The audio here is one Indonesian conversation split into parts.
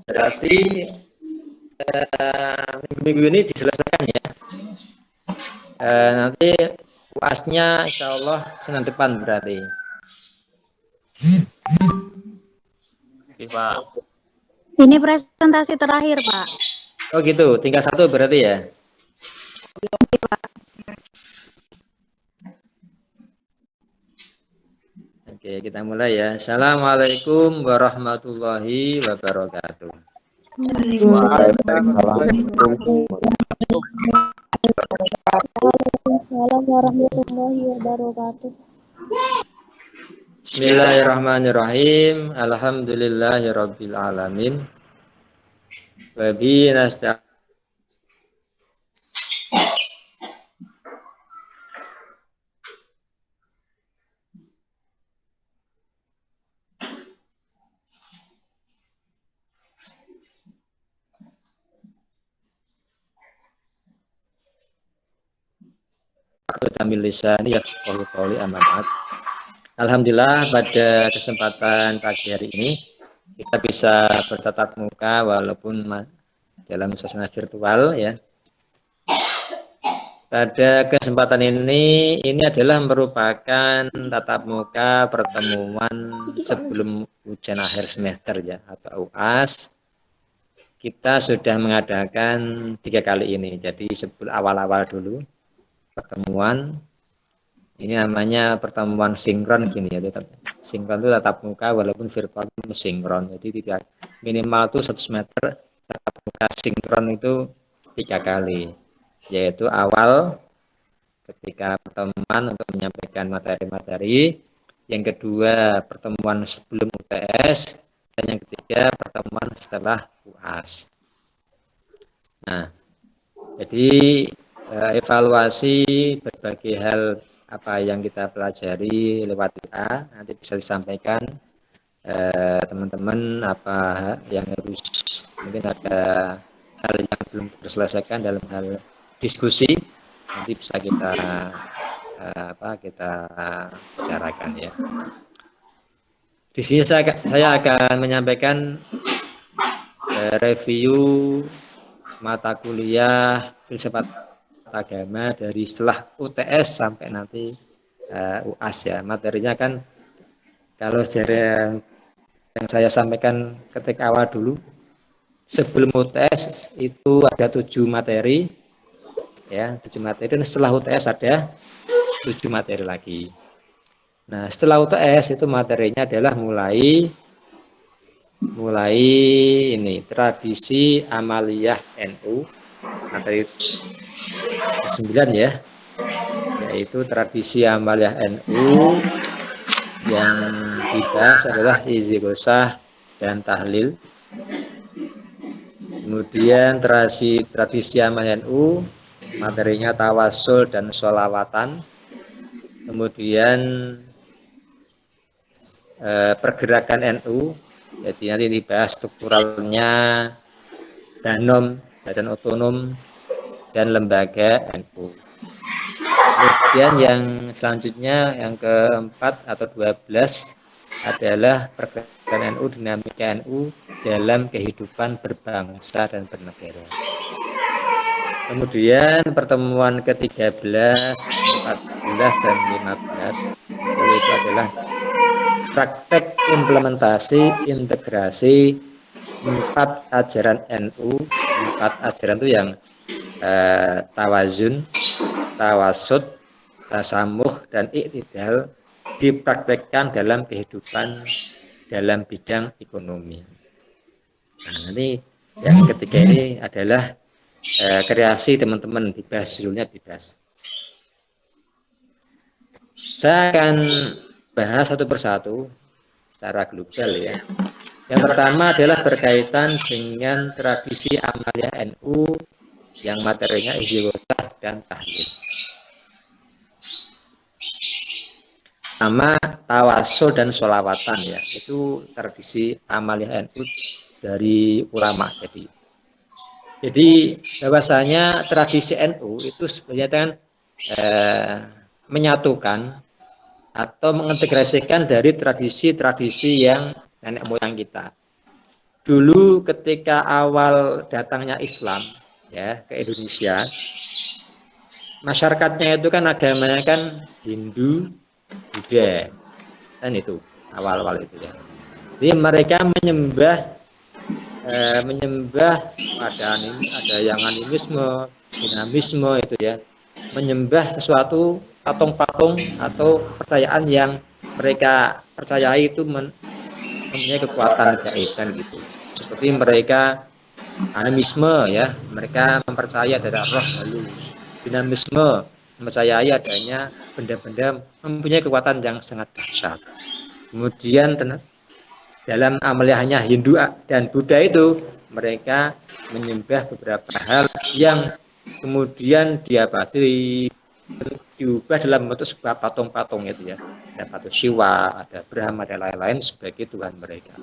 Berarti minggu-minggu ini diselesaikan ya. Nanti UAS-nya insya Allah Senin depan berarti. Oke, Pak. Ini presentasi terakhir, Pak. Oh gitu, tinggal satu berarti ya. Oke, kita mulai ya. Assalamualaikum warahmatullahi wabarakatuh. Waalaikumsalam warahmatullahi wabarakatuh. Bismillahirrahmanirrahim. Alhamdulillahirabbil alamin. Wa bihi nasta'in. Alhamdulillah pada kesempatan pagi hari ini kita bisa bertatap muka walaupun dalam suasana virtual ya. Pada kesempatan ini adalah merupakan tatap muka pertemuan sebelum ujian akhir semester ya atau UAS. Kita sudah mengadakan 3 kali ini. Jadi sebelum awal-awal dulu pertemuan ini namanya pertemuan sinkron gini ya, sinkron itu tatap muka walaupun virtual sinkron. Jadi tidak minimal itu 1 semester tatap muka sinkron itu 3 kali, yaitu awal ketika pertemuan untuk menyampaikan materi-materi, yang kedua pertemuan sebelum UTS, dan yang ketiga pertemuan setelah UAS. Nah, jadi evaluasi berbagai hal apa yang kita pelajari lewat WA nanti bisa disampaikan teman-teman apa yang harus mungkin ada hal yang belum terselesaikan dalam hal diskusi nanti bisa kita bicarakan ya. Di sini saya akan menyampaikan review mata kuliah filsafat agama dari setelah UTS sampai nanti UAS ya. Materinya kan kalau dari yang saya sampaikan ketika awal dulu sebelum UTS itu ada 7 materi ya, 7 materi, dan setelah UTS ada 7 materi lagi. Nah, setelah UTS itu materinya adalah mulai ini tradisi amaliyah NU, materi 9 ya, yaitu tradisi amaliyah NU. Yang dibahas adalah istighosah dan tahlil. Kemudian tradisi amaliyah NU, materinya tawasul dan sholawatan. Kemudian pergerakan NU, jadi nanti dibahas strukturalnya, danom, badan otonom, dan lembaga NU. Kemudian yang selanjutnya yang keempat atau 12 adalah pergerakan NU, dinamika NU dalam kehidupan berbangsa dan bernegara. Kemudian pertemuan ke-13, 14 dan 15 itu adalah praktek implementasi integrasi 4 ajaran NU. 4 ajaran itu yang tawazun, tawasud, tasamuh, dan iktidal dipraktekkan dalam kehidupan dalam bidang ekonomi. Nah, nanti yang ketiga ini adalah kreasi teman-teman, bebas, judulnya bebas. Saya akan bahas satu persatu secara global ya. Yang pertama adalah berkaitan dengan tradisi amaliyah NU yang materinya istighosah dan tahlil. Sama tawasul dan sholawatan ya, itu tradisi amaliyah NU dari ulama. Jadi bahwasanya tradisi NU itu sebenarnya kan menyatukan atau mengintegrasikan dari tradisi-tradisi yang nenek moyang kita. dulu ketika awal datangnya Islam ya ke Indonesia, masyarakatnya itu kan agamanya kan Hindu, Buddha, kan itu awal-awal itu ya. Jadi mereka menyembah ada yang animisme, dinamisme itu ya, menyembah sesuatu patung-patung atau kepercayaan yang mereka percayai itu mempunyai kekuatan gaib kan gitu. Seperti mereka animisme ya, mereka mempercayai ada roh halus. Dinamisme mempercayai adanya benda-benda mempunyai kekuatan yang sangat dahsyat. Kemudian dalam amaliyahnya Hindu dan Buddha itu mereka menyembah beberapa hal yang kemudian diubah dalam bentuk sebuah patung-patung itu ya. Ada patung Siwa, ada Brahma dan lain-lain sebagai Tuhan mereka.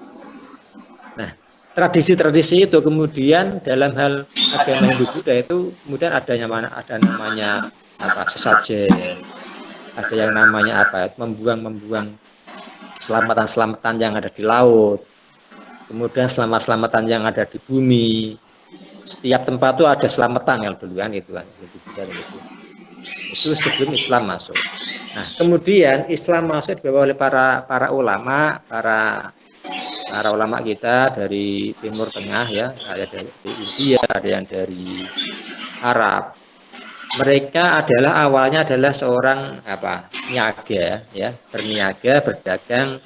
Nah, tradisi-tradisi itu kemudian dalam hal agama Hindu Buddha itu kemudian ada namanya sesajen, ada yang namanya membuang selamatan yang ada di laut, kemudian selamatan yang ada di bumi. Setiap tempat itu ada selamatan yang dulu kan itu kan. Itu sebelum Islam masuk. Nah, kemudian Islam masuk dibawa oleh para ulama, para ulama kita dari Timur Tengah ya, ada dari India, ada yang dari Arab. Mereka awalnya adalah seorang niaga ya, berniaga, berdagang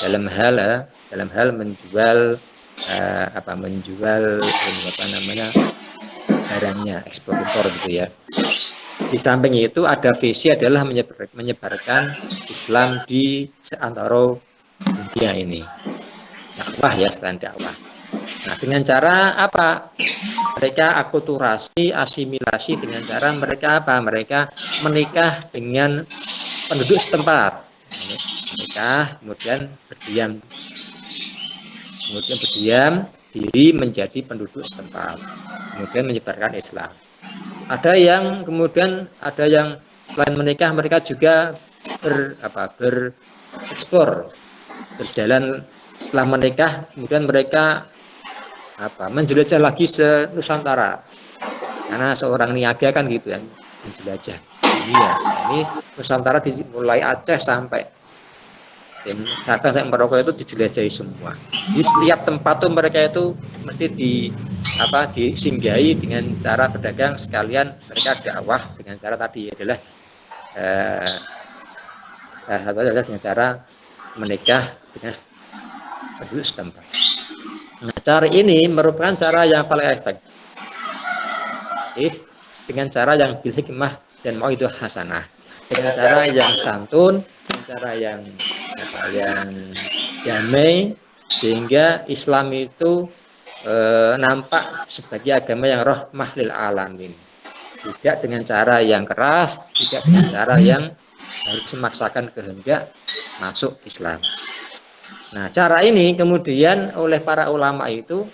dalam hal menjual barangnya, ekspor impor gitu ya. Di samping itu ada visi adalah menyebarkan Islam di seantero dunia ini. Dakwah ya, selain dakwah. Nah, dengan cara apa? Mereka akulturasi, asimilasi dengan cara mereka menikah dengan penduduk setempat. Menikah, kemudian berdiam diri menjadi penduduk setempat. Kemudian menyebarkan Islam. Ada yang selain menikah mereka juga berekspor, berjalan setelah menikah, kemudian mereka menjelajah lagi se-Nusantara. Karena seorang niaga kan gitu ya, menjelajah dunia. Ini Nusantara mulai Aceh sampai Maroko itu dijelajahi semua. Di setiap tempat tuh mereka itu mesti disinggahi dengan cara berdagang, sekalian mereka dakwah dengan cara tadi adalah dengan cara menikah dengan penduduk setempat. Nah, cara ini merupakan cara yang paling efektif dengan cara yang bil hikmah dan mauidhah hasanah, dengan cara yang santun, dengan cara yang damai, sehingga Islam itu nampak sebagai agama yang rahmah lil alamin, tidak dengan cara yang keras, tidak dengan cara yang harus memaksakan kehendak masuk Islam. Nah, cara ini kemudian oleh para ulama itu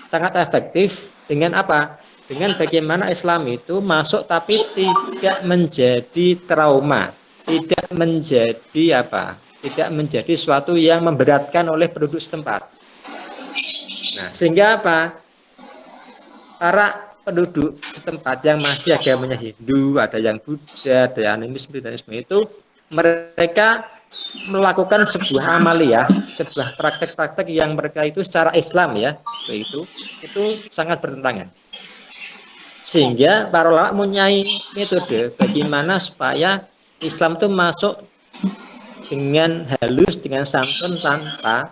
sangat efektif dengan apa? Dengan bagaimana Islam itu masuk tapi tidak menjadi trauma, tidak menjadi suatu yang memberatkan oleh penduduk setempat. Nah, sehingga para penduduk setempat yang masih agamanya Hindu, ada yang Buddha, ada yang animisme itu mereka melakukan sebuah amaliyah, sebuah praktek-praktek yang mereka itu secara Islam ya, itu sangat bertentangan. Sehingga para ulama mempunyai metode bagaimana supaya Islam itu masuk dengan halus, dengan santun, tanpa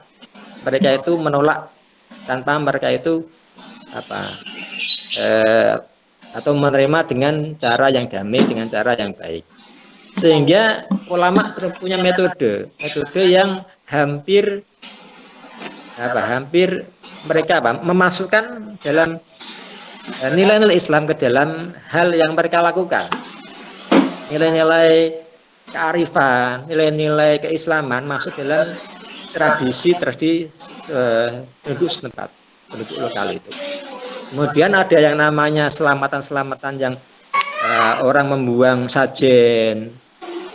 mereka itu menolak, tanpa mereka itu atau menerima dengan cara yang damai, dengan cara yang baik. Sehingga ulama punya metode yang hampir mereka memasukkan dalam nilai-nilai Islam ke dalam hal yang mereka lakukan. Nilai-nilai kearifan, nilai-nilai keislaman masuk dalam tradisi penduduk setempat, penduduk lokal itu. Kemudian ada yang namanya selamatan yang orang membuang sajen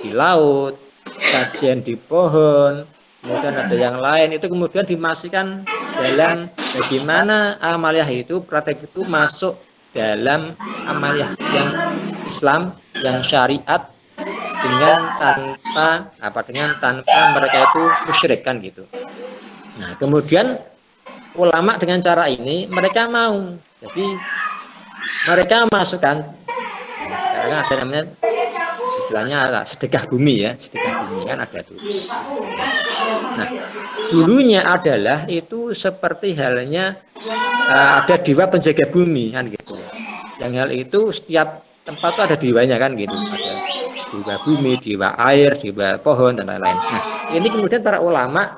di laut, sajen di pohon, kemudian ada yang lain itu kemudian dimasukkan dalam bagaimana amaliyah itu, praktek itu masuk dalam amaliyah yang Islam, yang syariat, dengan tanpa mereka itu musyrik kan gitu. Nah, kemudian ulama dengan cara ini mereka mau, jadi mereka masukkan, nah, sekarang ada namanya istilahnya sedekah bumi ya, sedekah bumi kan ada tuh. Nah, dulunya adalah itu seperti halnya ada dewa penjaga bumi kan gitu. Yang hal itu setiap tempat tuh ada dewanya kan gitu, ada dewa bumi, dewa air, dewa pohon dan lain-lain. Nah, ini kemudian para ulama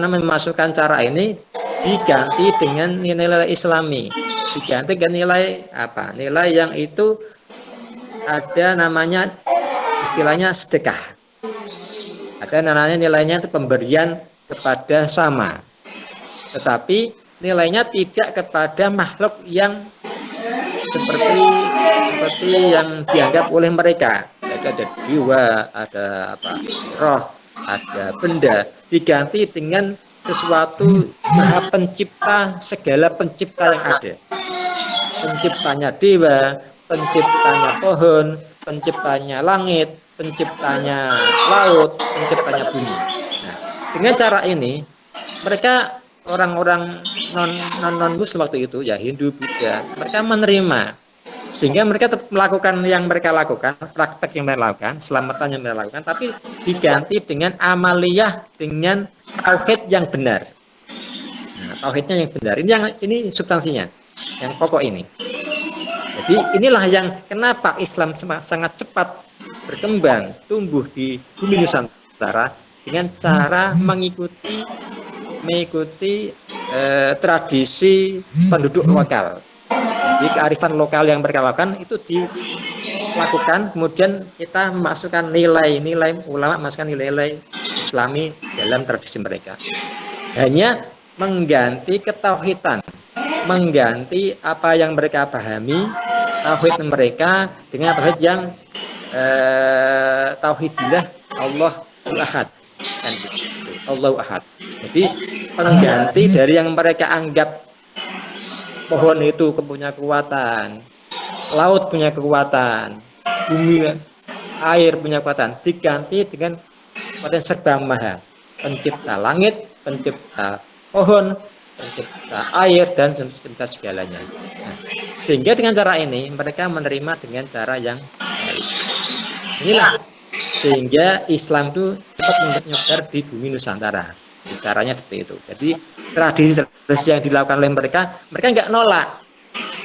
memasukkan cara ini diganti dengan nilai-nilai Islami, diganti dengan nilai yang itu ada namanya istilahnya sedekah, ada namanya nilainya itu pemberian kepada sama, tetapi nilainya tidak kepada makhluk yang seperti yang dianggap oleh mereka. Ada jiwa, ada roh, ada benda, diganti dengan sesuatu Maha Pencipta, segala pencipta yang ada. Penciptanya dewa, penciptanya pohon, penciptanya langit, penciptanya laut, penciptanya bumi. Nah, dengan cara ini mereka orang-orang non Muslim waktu itu ya, Hindu, Buddha, mereka menerima, sehingga mereka tetap melakukan yang mereka lakukan, praktek yang mereka lakukan, selamatan yang mereka lakukan, tapi diganti dengan amaliyah, dengan tauhid yang benar. Nah, tauhidnya yang benar, ini substansinya, yang pokok ini. Jadi inilah yang kenapa Islam sangat cepat berkembang, tumbuh di bumi Nusantara dengan cara mengikuti tradisi penduduk lokal. Jadi kearifan lokal yang mereka lakukan itu dilakukan, kemudian kita masukkan nilai-nilai, ulama masukkan nilai-nilai Islami dalam tradisi mereka. Hanya mengganti ketauhidan, mengganti apa yang mereka pahami, tauhid mereka dengan tauhid yang tauhidillah Allahul Ahad. Dan Allahu Ahad. Jadi pengganti dari yang mereka anggap pohon itu punya kekuatan, laut punya kekuatan, bumi air punya kekuatan, diganti dengan pada serba maha, pencipta langit, pencipta pohon, pencipta air dan pencipta segalanya. Nah, sehingga dengan cara ini mereka menerima dengan cara yang baik. Inilah sehingga Islam itu cepat menyebar di bumi Nusantara. Caranya seperti itu. Jadi tradisi yang dilakukan oleh mereka nggak nolak.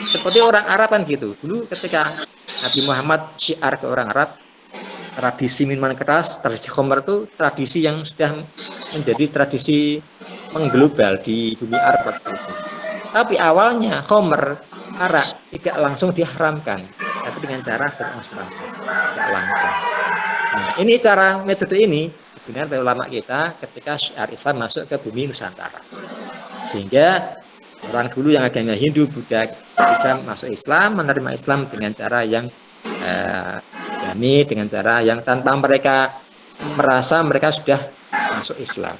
Seperti orang Arab kan gitu. Dulu ketika Nabi Muhammad syiar ke orang Arab, tradisi minuman keras, tradisi khamr itu tradisi yang sudah menjadi tradisi mengglobal di bumi Arab waktu itu. Tapi awalnya khamr, arak tidak langsung diharamkan, tapi dengan cara berangsur-angsur, tidak langsung. Nah, ini cara metode ini digunakan oleh ulama kita ketika syiar Islam masuk ke bumi Nusantara. Sehingga orang dulu yang agama Hindu, Buddha bisa masuk Islam, menerima Islam dengan cara yang dengan cara yang tanpa mereka merasa mereka sudah masuk Islam.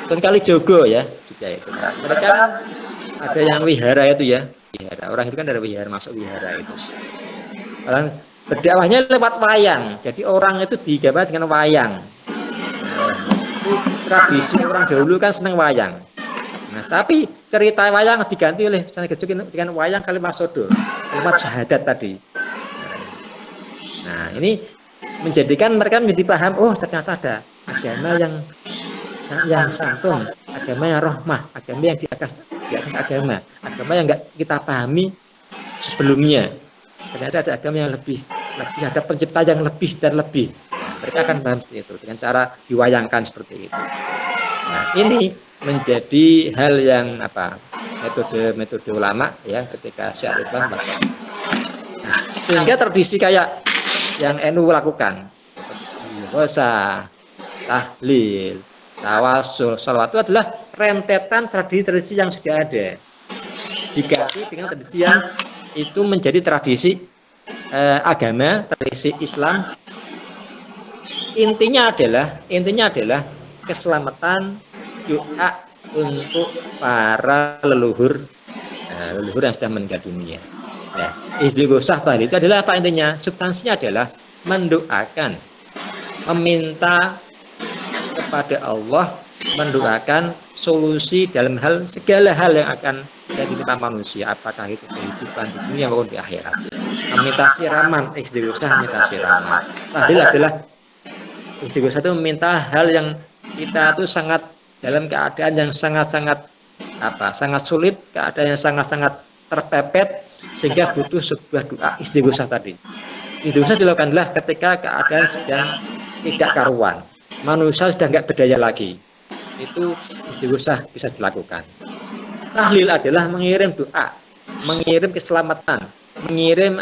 Dan Kalijogo ya juga itu. Mereka ada yang wihara itu ya, wihara. Orang itu kan ada wihara, masuk wihara itu. Orang berdakwahnya lewat wayang. Jadi orang itu digambar dengan wayang. Nah, itu tradisi orang dahulu kan senang wayang. Nah, tapi cerita wayang diganti oleh dengan wayang kalimat sodo, kalimat syahadat tadi. Nah, ini menjadikan mereka menjadi paham, oh ternyata ada agama yang santun, agama yang rahmah, agama yang di atas agama yang enggak kita pahami sebelumnya. Ternyata ada agama yang lebih ada pencipta yang lebih dan lebih. Nah, mereka akan paham seperti itu dengan cara diwayangkan seperti itu. Nah, ini menjadi hal yang metode ulama ya ketika syiar Islam. Nah, sehingga tradisi kayak yang NU lakukan, puasa, tahlil, tawasul, sholawat itu adalah rentetan tradisi-tradisi yang sudah ada, diganti dengan tradisi yang itu menjadi tradisi agama, tradisi Islam. Intinya adalah keselamatan doa untuk para leluhur, leluhur yang sudah meninggal dunia. Nah, istighosah tadi itu adalah apa intinya? Substansinya adalah mendoakan, meminta kepada Allah, mendoakan solusi dalam segala hal yang akan ditimpa manusia, apakah itu kehidupan di dunia maupun di akhirat. Meminta siraman, istighosah meminta siraman. Tahlil adalah istighosah itu meminta hal yang kita itu sangat dalam keadaan yang sangat-sangat sangat sulit, keadaan yang sangat-sangat terpepet, sehingga butuh sebuah doa istighosah tadi. Istighosah dilakukanlah ketika keadaan sedang tidak karuan, manusia sudah nggak berdaya lagi, itu istighosah bisa dilakukan. Tahlil adalah mengirim doa, mengirim keselamatan, mengirim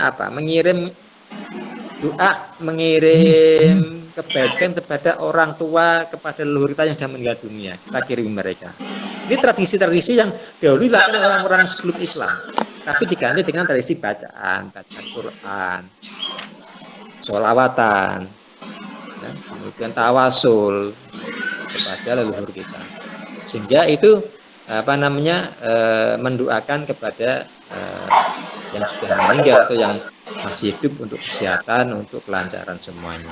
doa, mengirim kebaikan kepada orang tua, kepada leluhur kita yang sudah meninggal dunia, kita kirim mereka. Ini tradisi-tradisi yang dahulu dilakukan oleh orang-orang sebelum Islam, tapi diganti dengan tradisi bacaan Quran, sholawatan, kemudian tawasul kepada leluhur kita, sehingga itu mendoakan kepada yang sudah meninggal atau yang masih hidup untuk kesehatan, untuk kelancaran semuanya.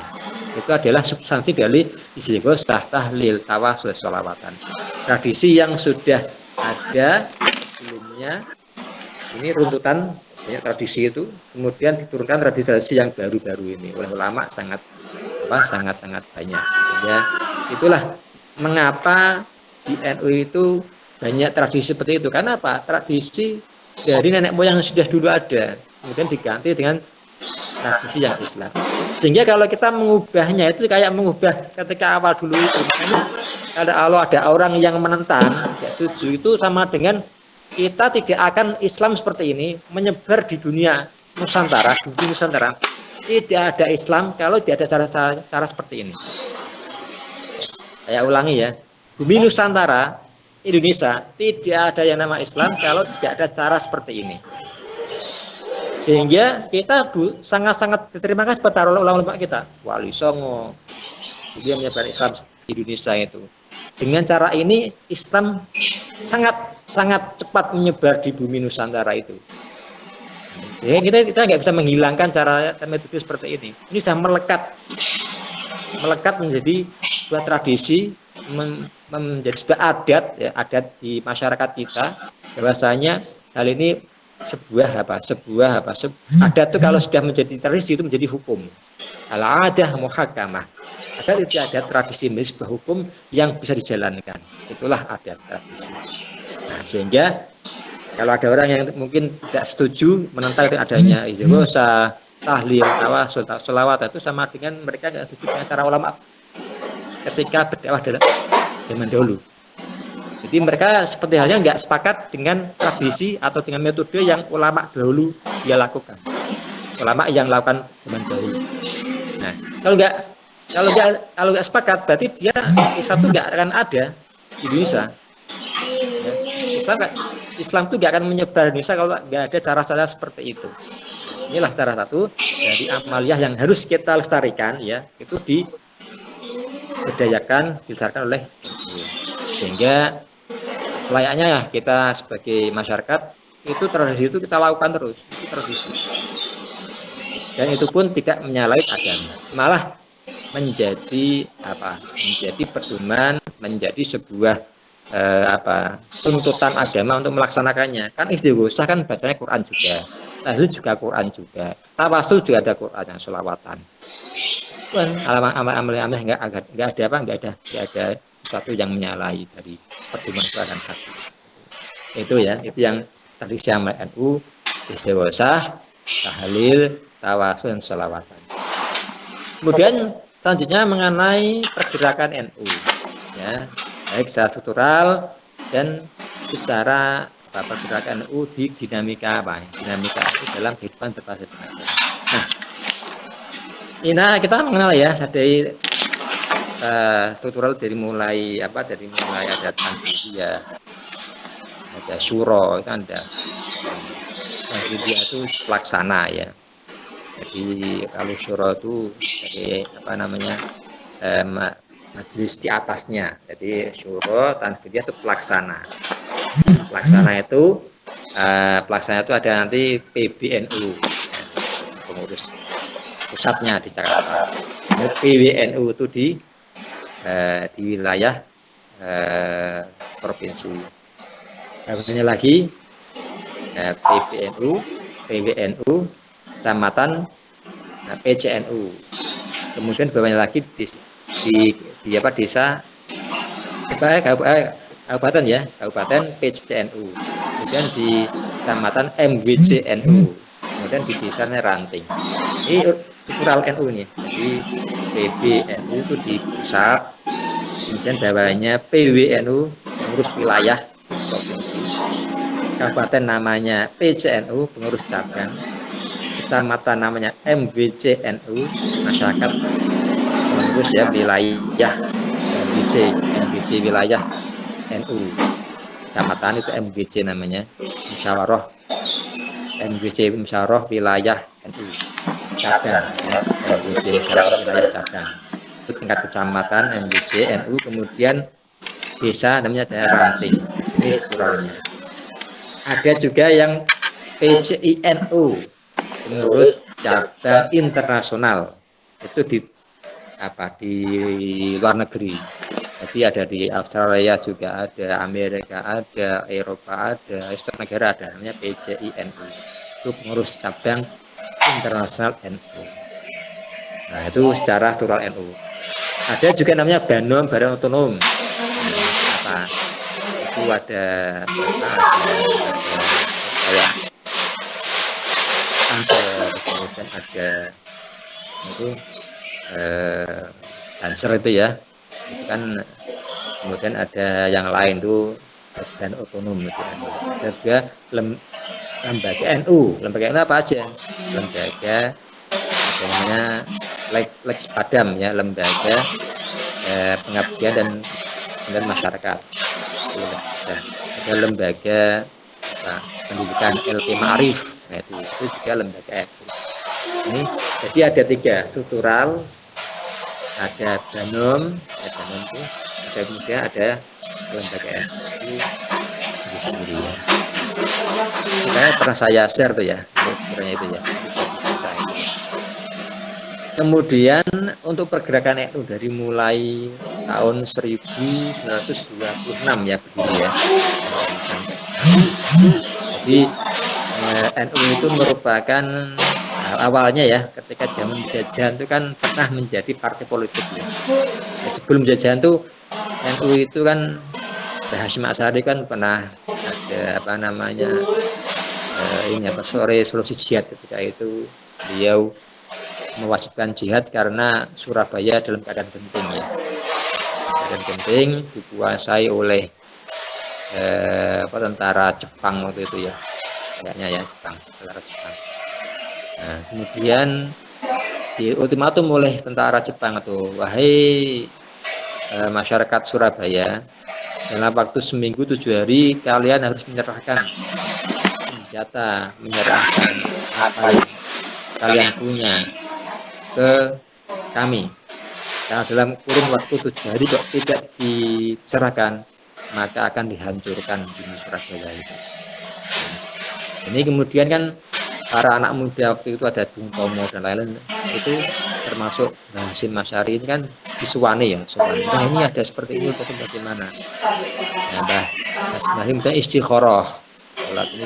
Itu adalah substansi dari istighosah, tahlil, tawasul, sholawatan. Tradisi yang sudah ada sebelumnya, ini runtutan ya, tradisi itu, kemudian diturunkan tradisi yang baru-baru ini oleh ulama sangat banyak. Ya, itulah mengapa di NU itu banyak tradisi seperti itu. Karena apa? Tradisi dari nenek moyang yang sudah dulu ada, kemudian diganti dengan tradisi yang Islam. Sehingga kalau kita mengubahnya itu kayak mengubah ketika awal dulu itu. Makanya kalau ada orang yang menentang, tidak setuju, itu sama dengan kita tidak akan Islam seperti ini menyebar di dunia Nusantara, tidak ada Islam kalau tidak ada cara seperti ini. Saya ulangi ya, bumi Nusantara, Indonesia, tidak ada yang nama Islam kalau tidak ada cara seperti ini. Sehingga kita sangat-sangat terima kasih kepada ulama-ulama kita, Wali Songo, dia menyebar Islam di Indonesia itu. Dengan cara ini Islam sangat cepat menyebar di bumi Nusantara itu. Sehingga kita nggak bisa menghilangkan cara metode seperti ini. Ini sudah melekat menjadi sebuah tradisi, menjadi sebuah adat di masyarakat kita. Bahwasanya hal ini sebuah adat itu kalau sudah menjadi tradisi itu menjadi hukum. Al-adah muhakkamah. Adat itu ada tradisi menjadi sebuah hukum yang bisa dijalankan. Itulah adat tradisi. Nah, sehingga kalau ada orang yang mungkin tidak setuju menentang adanya istighosah, tahlil, tawasul, sholawat, itu sama dengan mereka tidak setuju dengan cara ulama ketika berdakwah dalam zaman dahulu. Jadi mereka seperti halnya nggak sepakat dengan tradisi atau dengan metode yang ulama dahulu dia lakukan. Ulama yang lakukan zaman dahulu. Nah, kalau nggak sepakat, berarti dia Islam itu nggak akan ada di Indonesia. Ya, Islam itu nggak akan menyebar di Indonesia kalau nggak ada cara-cara seperti itu. Inilah salah satu dari amaliyah yang harus kita lestarikan, ya, itu dilestarikan oleh NU. Sehingga selayaknya ya kita sebagai masyarakat itu tradisi itu kita lakukan terus, itu tradisi. Dan itu pun tidak menyalahi agama, malah menjadi pedoman, menjadi sebuah tuntutan agama untuk melaksanakannya. Kan istighosah kan bacanya Quran juga, tahlil juga Quran juga, tawasul juga ada Quran yang sholawatan. Kan amal nggak ada sesuatu yang menyalahi dari pedoman Quran dan hadis. Itu yang tradisi amal NU, istighosah, tahlil, tawasul dan sholawatan. Kemudian selanjutnya mengenai pergerakan NU, ya, baik secara struktural dan secara pergerakan NU di dinamika itu dalam kehidupan berbasis belajar. Nah, ini kita mengenal ya dari struktural dari mulai ada Tanziliyah, ada Syuro, itu ada Tanziliyah itu pelaksana ya. Jadi kalau Syuro itu sebagai majelis di atasnya. Jadi syuro tanfidiyah itu pelaksana. Pelaksana itu ada nanti PBNU, pengurus pusatnya di Jakarta. PWNU itu di wilayah provinsi. Bawahnya lagi PBNU, PWNU, kecamatan, PCNU. Kemudian bawahnya lagi di desa, kabupaten ya, kabupaten PCNU. Kemudian di kecamatan MWCNU. Kemudian di desanya ranting. Ini struktural NU nih. Jadi PBNU itu di pusat. Kemudian bawahnya PWNU, pengurus wilayah provinsi. Kabupaten namanya PCNU, pengurus cabang. Kecamatan namanya MWCNU, masyarakat pengurus ya wilayah MWC wilayah NU. Kecamatan itu MWC namanya, musyawarah MWC musyawarah wilayah NU. Cabang ya, MWC musyawarah wilayah cabang. Itu tingkat kecamatan MWC NU, kemudian desa namanya ranting. Ini strukturalnya. Ada juga yang PCINU, pengurus cabang internasional, itu di luar negeri. Jadi ada di Australia juga ada, Amerika ada, Eropa ada, negara ada, namanya PCINU. Itu pengurus cabang internasional NU. Nah, itu secara struktural NU. Ada juga namanya BANOM, Badan Otonom. Itu ada kayak Ansor, kemudian ada itu Ansor itu ya, itu kan. Kemudian ada yang lain tuh badan otonom itu. Ada juga lembaga NU. Lembaga NU apa aja? Lembaga adanya Lex Padam ya, lembaga pengabdian dan masyarakat. Ada lembaga pendidikan LP Ma'arif. Nah, itu juga lembaga NU. Ini jadi ada 3 struktural, ada BANOM, ada kemudian ada lembaga NU sendiri ya. Makanya pernah saya share tuh ya, strukturnya itu ya. Kemudian untuk pergerakan NU dari mulai tahun 1926 ya begini ya. Jadi NU itu merupakan awalnya ya, ketika zaman jajahan itu kan pernah menjadi partai politik ya. Sebelum jajahan tuh NU itu kan Hasyim Asy'ari kan pernah ada resolusi jihad. Ketika itu beliau mewajibkan jihad karena Surabaya dalam keadaan genting ya. Keadaan genting dikuasai oleh tentara Jepang waktu itu ya. Kayaknya ya tentara Jepang. Nah, kemudian di ultimatum oleh tentara Jepang itu, wahai masyarakat Surabaya, dalam waktu seminggu 7 hari kalian harus menyerahkan senjata, menyerahkan apa yang kalian punya ke kami. Karena dalam kurun waktu 7 hari kok tidak diserahkan, maka akan dihancurkan di Surabaya itu. Nah, ini kemudian kan para anak muda waktu itu ada Bung Tomo dan lain-lain, itu termasuk Hasyim Asy'ari ini kan disuwani ya, nah ini ada seperti ini, tapi bagaimana? Nah, Hasyim Asy'ari minta istikharah, sholat ini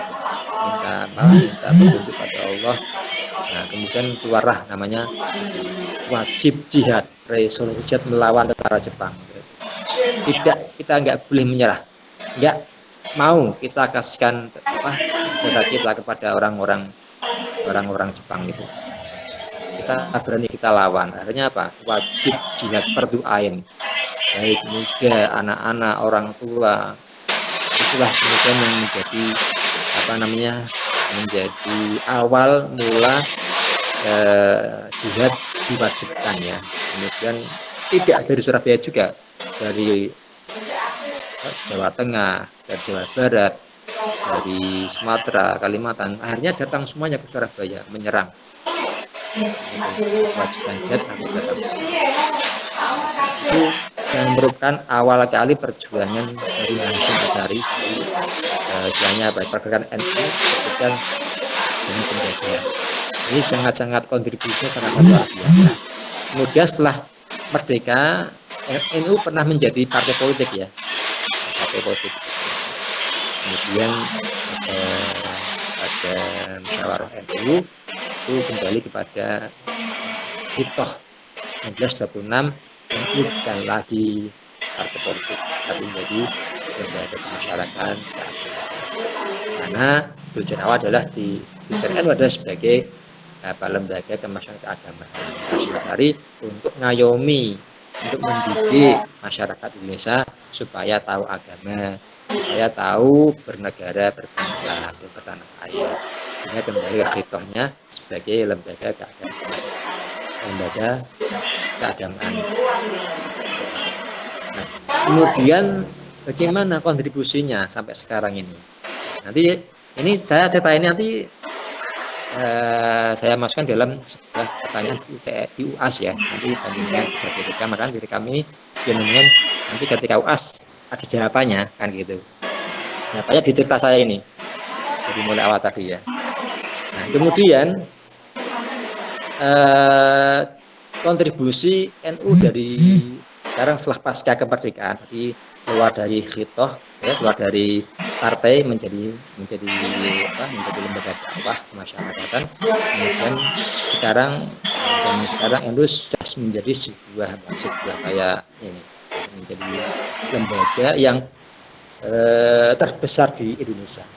minta petunjuk pada Allah. Nah, kemudian keluarlah namanya wajib jihad, resolusi jihad melawan tentara Jepang. Kita nggak boleh menyerah, nggak mau kita kasihkan senjata kita kepada orang-orang Jepang itu. Kita berani kita lawan. Akhirnya apa? Wajib jihad fardu ain. Baik muda, anak-anak, orang tua. Itulah kemudian yang menjadi awal mula jihad diwajibkan ya. Kemudian tidak dari Surabaya juga, dari Jawa Tengah, dari Jawa Barat, dari Sumatera, Kalimantan, akhirnya datang semuanya ke Surabaya menyerang. Kewajiban jihad nanti datang. Itu yang merupakan awal kali perjuangan dari Hasyim Asy'ari istilahnya pergerakan NU ketika dengan penjajahan. Ini sangat-sangat kontribusinya sangat luar biasa. Kemudian setelah merdeka, NU pernah menjadi partai politik ya, partai politik. Kemudian pada musyawarah NU itu kembali kepada Hitoh 1926, NU bukan lagi partai politik tapi menjadi lembaga kemasyarakatan karena tujuan awal adalah di NU adalah sebagai lembaga kemasyarakatan keagamaan Hasyim Asy'ari untuk ngayomi, untuk mendidik masyarakat Indonesia supaya tahu agama, supaya tahu bernegara, berbangsa, atau bertanah air. Sehingga kembali ke hitohnya sebagai lembaga keagamaan. Nah, kemudian bagaimana kontribusinya sampai sekarang ini? Nanti ini saya cerita ini nanti saya masukkan dalam sebuah pertanyaan di UAS ya. Nanti bandingkan bisa direkam, kan direkam ini dengan nanti ketika UAS ada jawabannya kan gitu. Jawabannya di cerita saya ini dari mulai awal tadi ya. Nah, kemudian kontribusi NU dari sekarang setelah pasca kemerdekaan, tadi keluar dari hitoh ya, keluar dari partai menjadi lembaga dakwah kemasyarakatan. Kemudian sekarang NU sudah menjadi sebuah kayak ini, menjadi lembaga yang terbesar di Indonesia.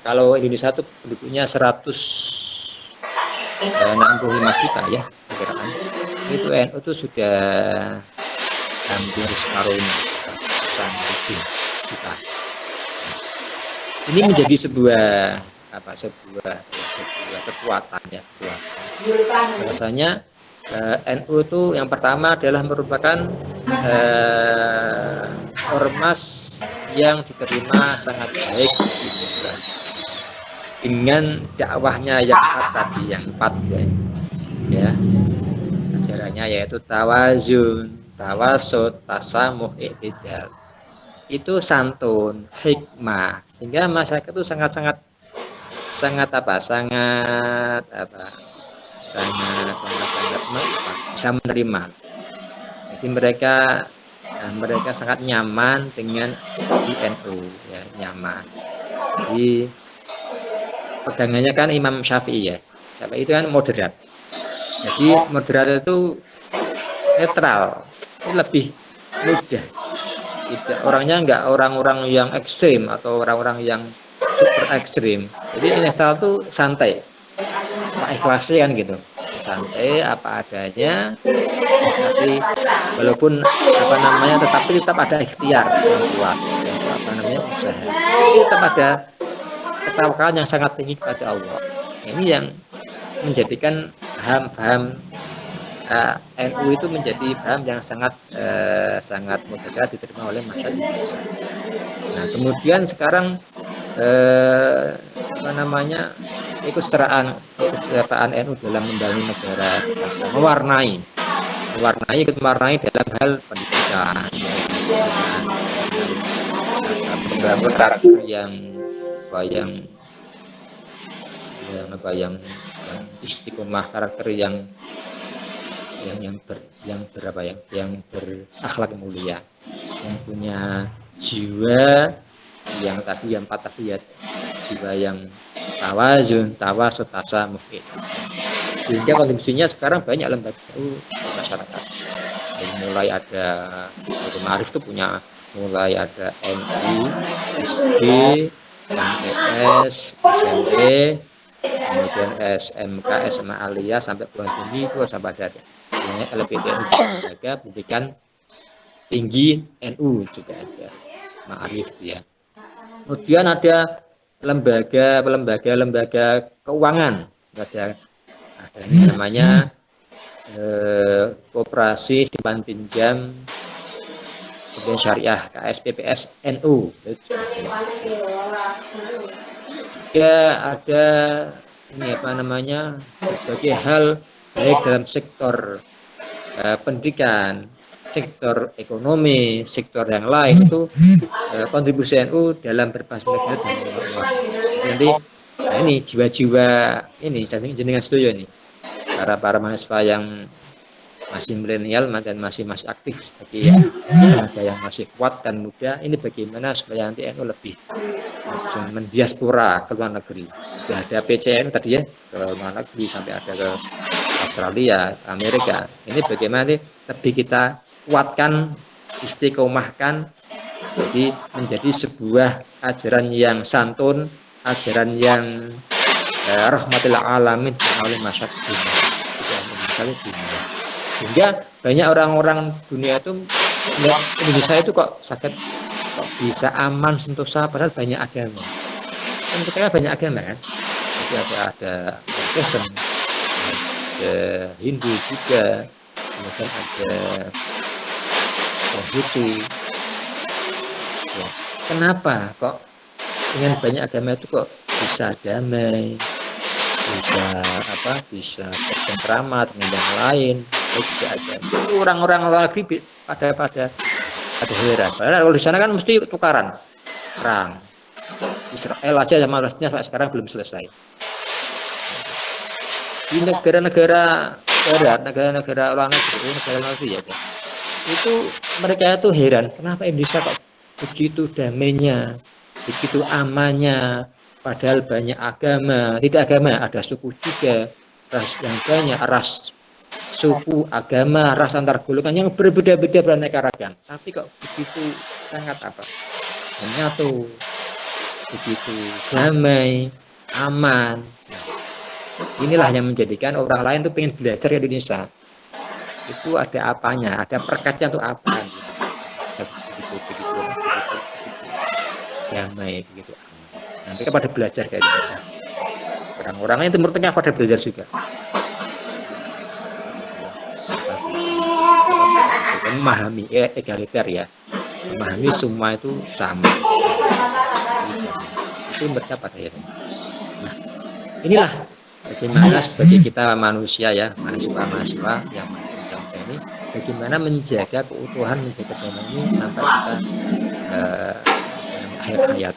Kalau Indonesia itu penduduknya 165 juta ya perkiraan. Itu NU itu sudah hampir separuhnya, 100 juta. Ini menjadi sebuah kekuatan ya, bahwasanya NU itu yang pertama adalah merupakan ormas yang diterima sangat baik di Indonesia dengan dakwahnya yang empat ya. Ajarannya yaitu tawazun, tawasud, tasamuh, i'tidal. Itu santun, hikmah, sehingga masyarakat itu sangat bisa menerima. Jadi mereka sangat nyaman dengan di NU ya, nyaman. Jadi pegangannya kan Imam Syafi'i ya. Syafi'i itu kan moderat. Jadi moderat itu netral, ini lebih mudah. Tidak, orangnya enggak orang-orang yang ekstrim atau orang-orang yang super ekstrim. Jadi netral itu santai, seikhlasnya kan gitu, santai apa adanya. Tapi walaupun tetapi tetap ada ikhtiar yang kuat, yang usaha. Tapi tetap ada ketawakan yang sangat tinggi kepada Allah. Ini yang menjadikan paham NU itu menjadi paham yang sangat mudah diterima oleh masyarakat Indonesia. Nah, kemudian sekarang keikutsertaan NU dalam membangun negara mewarnai dalam hal pendidikan, membangun karakter yang istiqomah, karakter yang berakhlak mulia, yang punya jiwa yang empat tadi ya, jiwa yang tawazun, tawasud, tasamuh. Sehingga kontribusinya sekarang banyak lembaga masyarakat. Jadi mulai ada Ma'arif itu punya, mulai ada MI, SD, MTS, SMP, kemudian SMK, SMA Aliyah sampai perguruan tinggi itu sampai ada LPTN lembaga pendidikan tinggi NU juga ada Ma'arif ya. Kemudian ada lembaga keuangan, ada ini namanya Koperasi Simpan Pinjam Kemudian Syariah KSPPS NU. Juga ada berbagai hal baik dalam sektor pendidikan, sektor ekonomi, sektor yang lain itu kontribusi NU dalam berbasis negara dan luar. Nanti nah ini jiwa-jiwa ini jenengan setuju nih para mahasiswa yang masih milenial dan masih aktif sebagai tenaga yang masih kuat dan muda, ini bagaimana supaya nanti NU lebih mendiaspora ke luar negeri. Sudah ada PCN tadi ya ke luar negeri sampai ada ke Australia, Amerika. Ini bagaimana nih lebih kita kuatkan, istiqomahkan, jadi menjadi sebuah ajaran yang santun, ajaran yang rahmatil alamin oleh masyarakat dunia. Sehingga banyak orang-orang dunia itu Indonesia itu kok bisa aman sentosa padahal banyak agama. Kan kita banyak agama kan. Jadi ada Kristen, ada Hindu juga, kemudian ada Konghucu. Ya. Kenapa kok dengan banyak agama itu kok bisa damai, bisa bercengkrama dengan yang lain? Juga ada. Orang-orang lagi pada heran. Padahal kalau di sana kan mesti tukaran, perang. Israel aja sama Palestina sampai sekarang belum selesai. Di negara-negara barat, negara luar negeri ya, itu mereka itu heran kenapa Indonesia kok begitu damainya, begitu amannya, padahal banyak agama, tidak agama, ada suku juga, ras yang banyak, ras suku, agama, ras antar golongan yang berbeda-beda beraneka ragam, tapi kok begitu sangat menyatu, begitu damai, aman. Inilah yang menjadikan orang lain tuh pengen belajar di Indonesia. Itu ada apanya, ada perkatnya tuh apa? Begitu damai, begitu aman. Nah, mereka pada belajar kayak Indonesia. Orang-orang itu Timur Tengah pada belajar juga. Memahami egaliter ya, memahami semua itu sama, itu mereka pada heran. Nah, inilah bagaimana sebagai kita manusia ya, mahasiswa yang ini, bagaimana menjaga keutuhan, menjaga damai ini sampai kita akhir hayat,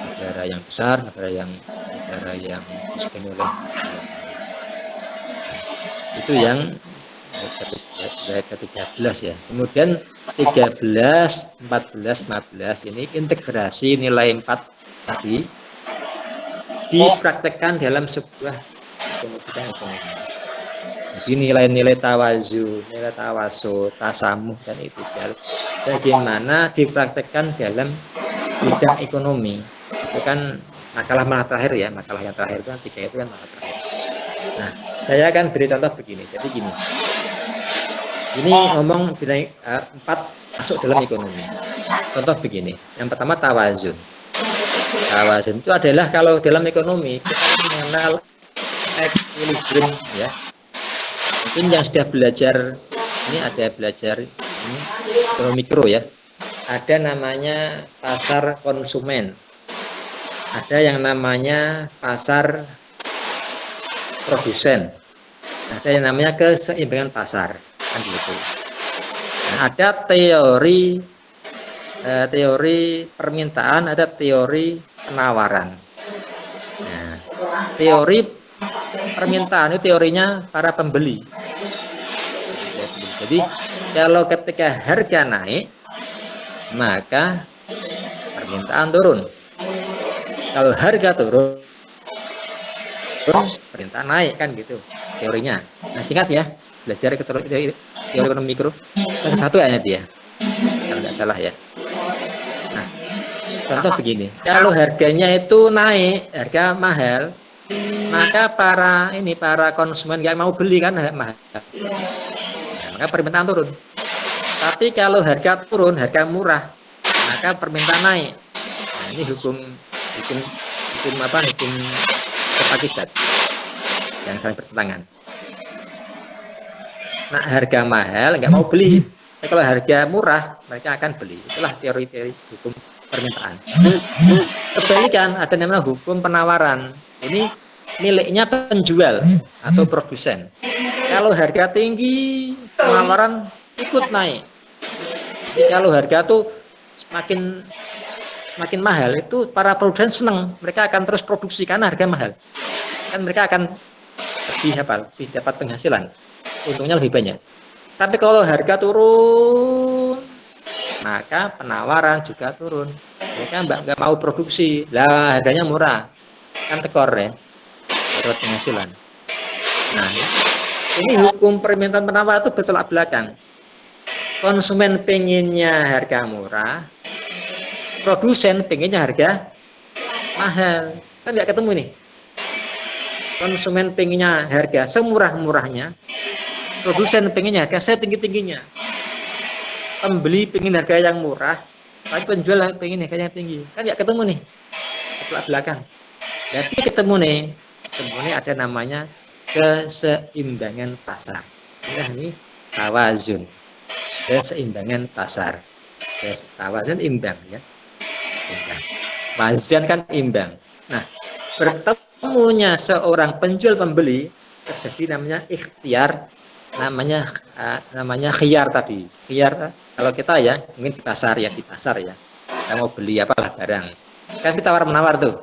negara yang besar, negara yang disegani oleh itu yang ke-13 ya. Kemudian 13, 14, 15 ini integrasi nilai 4 tadi dipraktekkan dalam sebuah ekonomi. Jadi nilai-nilai tawazu, nilai tawasul, tasamuh dan itidal bagaimana dipraktekkan dalam bidang ekonomi. Itu kan makalah terakhir ya, makalah yang terakhir kan 3 itu kan makalah terakhir. Nah, saya akan beri contoh begini. Jadi gini. Ini ngomong bidang 4 masuk dalam ekonomi. Contoh begini. Yang pertama tawazun. Tawazun itu adalah kalau dalam ekonomi kita mengenal equilibrium ya. Mungkin yang sudah belajar ini ada belajar ini ekonomi mikro ya. Ada namanya pasar konsumen. Ada yang namanya pasar produsen. Ada yang namanya keseimbangan pasar. Kan gitu. Nah, ada teori permintaan, ada teori penawaran. Nah, teori permintaan itu teorinya para pembeli. Jadi kalau ketika harga naik, maka permintaan turun. Kalau harga turun, permintaan naik, kan gitu teorinya. Nah, singkat ya, belajar teori ekonomi mikro satu ayat ya, kalau nggak salah ya. Nah, contoh begini, kalau harganya itu naik, harga mahal, maka para konsumen nggak mau beli kan mahal. Nah, maka permintaan turun. Tapi kalau harga turun, harga murah, maka permintaan naik. Nah, ini hukum kepakitan yang saling bertentangan. Nah, harga mahal nggak mau beli. Tapi kalau harga murah mereka akan beli. Itulah teori-teori hukum permintaan. Kebalikan ada namanya hukum penawaran. Ini miliknya penjual atau produsen. Kalau harga tinggi penawaran ikut naik. Jadi kalau harga tuh semakin mahal itu para produsen senang, mereka akan terus produksi karena harga mahal. Kan mereka akan lebih dapat penghasilan, untungnya lebih banyak. Tapi kalau harga turun, maka penawaran juga turun. Mereka nggak mau produksi, lah harganya murah, kan tekor ya, dapat penghasilan. Nah, ini hukum permintaan penawar itu bertolak belakang. Konsumen pengennya harga murah, produsen pengennya harga mahal, kan nggak ketemu nih. Konsumen pengennya harga semurah-murahnya, produsen pengennya harga setinggi-tingginya. Pembeli pengen harga yang murah, tapi penjual pengen harga yang tinggi. Kan nggak ketemu nih, belakang belakang. Jadi ketemu nih ada namanya keseimbangan pasar. Ini tawazun, keseimbangan pasar. Tawazun imbang ya. Imbang. Wazan kan imbang. Nah, bertemunya seorang penjual pembeli terjadi namanya ikhtiar, namanya khiyar tadi. Khiyar kalau kita ya mungkin di pasar ya, kita mau beli apalah barang, kan kita tawar menawar tuh.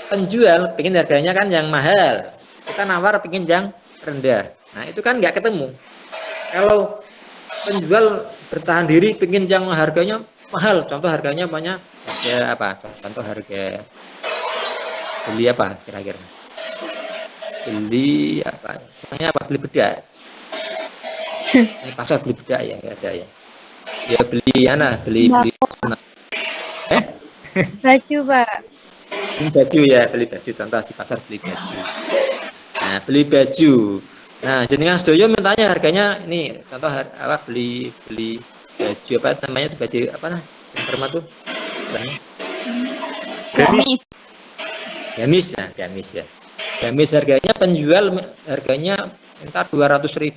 Penjual pengen harganya kan yang mahal, kita nawar pengen yang rendah. Nah itu kan nggak ketemu. Kalau penjual bertahan diri pengen yang harganya mahal, contoh harganya banyak, harga apa, contoh harga beli apa kira-kira, beli apa, misalnya apa, beli bedak. Ini pasar beli bedak ya, ada ya. Ya beli Baju, Pak. baju ya, beli baju, contoh di pasar beli baju. Nah, beli baju. Nah, jenengan sedoyo mintanya harganya ini, contoh apa, beli baju apa namanya, baju apa nah, yang perma tuh. Gamis ya. Gamis harganya, penjual harganya minta 200.000.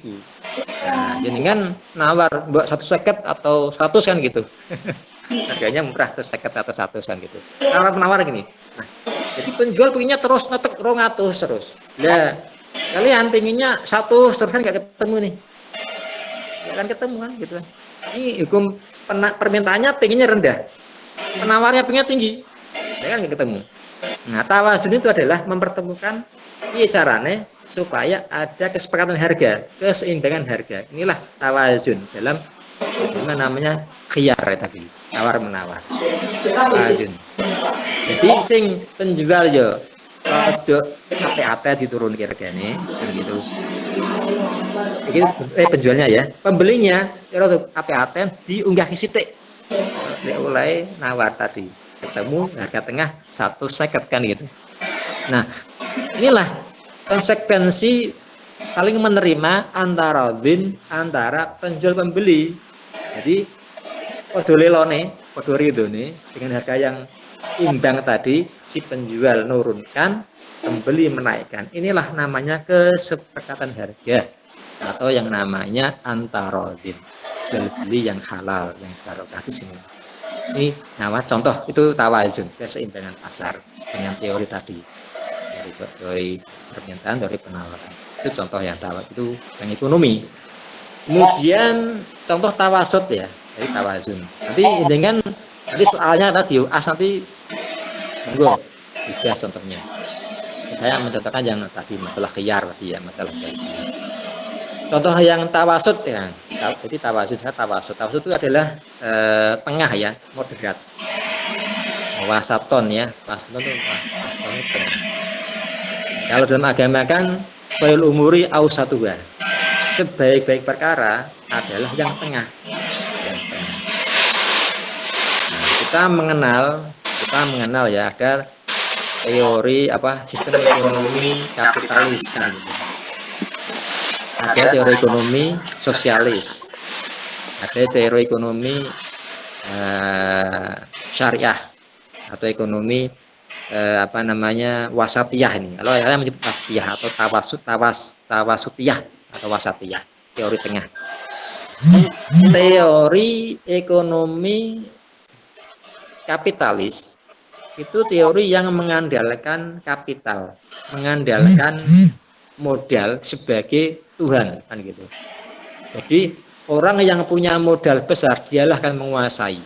Nah, jenengan nawar buat 150 atau 100 kan gitu. Harganya murah, terus 50 atau 100 kan gitu. Penawar gini. Nah, jadi penjual pengennya terus netek 200 terus. Lah, kalian pengennya 100 terus kan nggak ketemu nih. Ya kan ketemu kan gitu. Ini hukum permintaannya pengennya rendah. Penawarnya pengennya tinggi. Ya kan nggak ketemu. Nah, tawazun itu adalah mempertemukan caranya supaya ada kesepakatan harga, keseimbangan harga. Inilah tawazun dalam namanya khiyar tadi, tawar menawar. Tawazun. Jadi sing penjual yo produk ate-ate diturun hargane kan gitu. Penjualnya ya, pembelinya produk ate-ate diunggah ke sithik. Oleh nawar tadi. Ketemu harga tengah 150 kan gitu. Nah, inilah konsekuensi saling menerima antara penjual pembeli. Jadi podo lelone, podo ridone dengan harga yang imbang tadi, si penjual nurunkan, pembeli menaikkan. Inilah namanya kesepakatan harga atau yang namanya antarodin, jual beli yang halal, yang barokah di sini. Ini nama contoh itu tawazun, keseimbangan pasar dengan teori tadi dari permintaan, dari penawaran. Itu contoh yang itu yang ekonomi. Kemudian contoh tawasut ya, dari tawazun. Nanti dengan nanti soalnya tadi UAS nanti monggo dibahas contohnya. Saya mencontohkan yang tadi masalah khiyar tadi ya, masalah khiyar. Contoh yang tawasut ya. Jadi tawasut itu adalah tengah ya, moderat. Wasaton ya, wasaton itu tengah. Kalau dalam agama kan khairul umuri ausatuha. Sebaik-baik perkara adalah yang tengah. Nah, kita mengenal ya, ada teori sistem ekonomi kapitalis gitu. Ada teori ekonomi sosialis, ada teori ekonomi syariah atau ekonomi wasatiyah ini. Kalau saya menyebut wasatiyah atau tawasutiyah atau wasatiyah, teori tengah. Teori ekonomi kapitalis itu teori yang mengandalkan kapital, mengandalkan modal sebagai Tuhan kan gitu. Jadi orang yang punya modal besar dialah akan menguasai.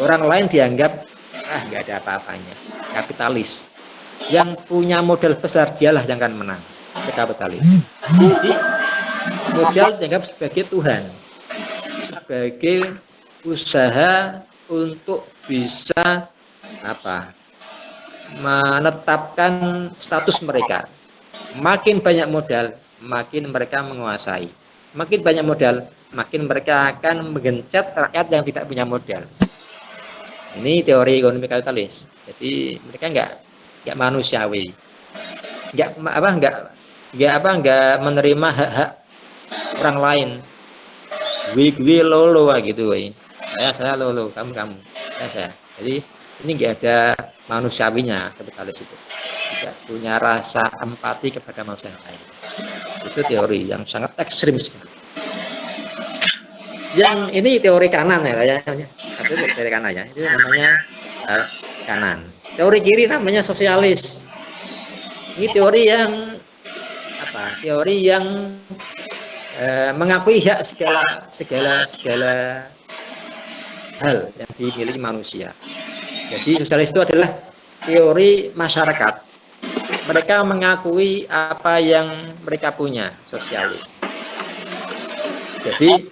Orang lain dianggap nggak ada apa-apanya, kapitalis. Yang punya modal besar dialah yang akan menang, kapitalis. Jadi modal dianggap sebagai Tuhan, sebagai usaha untuk bisa menetapkan status mereka. Makin banyak modal, makin mereka menguasai. Makin banyak modal, makin mereka akan menggencet rakyat yang tidak punya modal. Ini teori ekonomi kapitalis. Jadi mereka nggak manusiawi, nggak menerima hak-hak orang lain. Gue lolo gitu, saya lolo, kamu saya. Jadi ini nggak ada manusiawinya kapitalis itu, tidak punya rasa empati kepada manusia yang lain. Itu teori yang sangat ekstrim sekali. Yang ini teori kanan ya kayaknya, itu teori kanan ya, itu namanya kanan. Teori kiri namanya sosialis. Ini teori yang teori yang mengakui hak segala hal yang dimiliki manusia. Jadi sosialis itu adalah teori masyarakat. Mereka mengakui apa yang mereka punya, sosialis. Jadi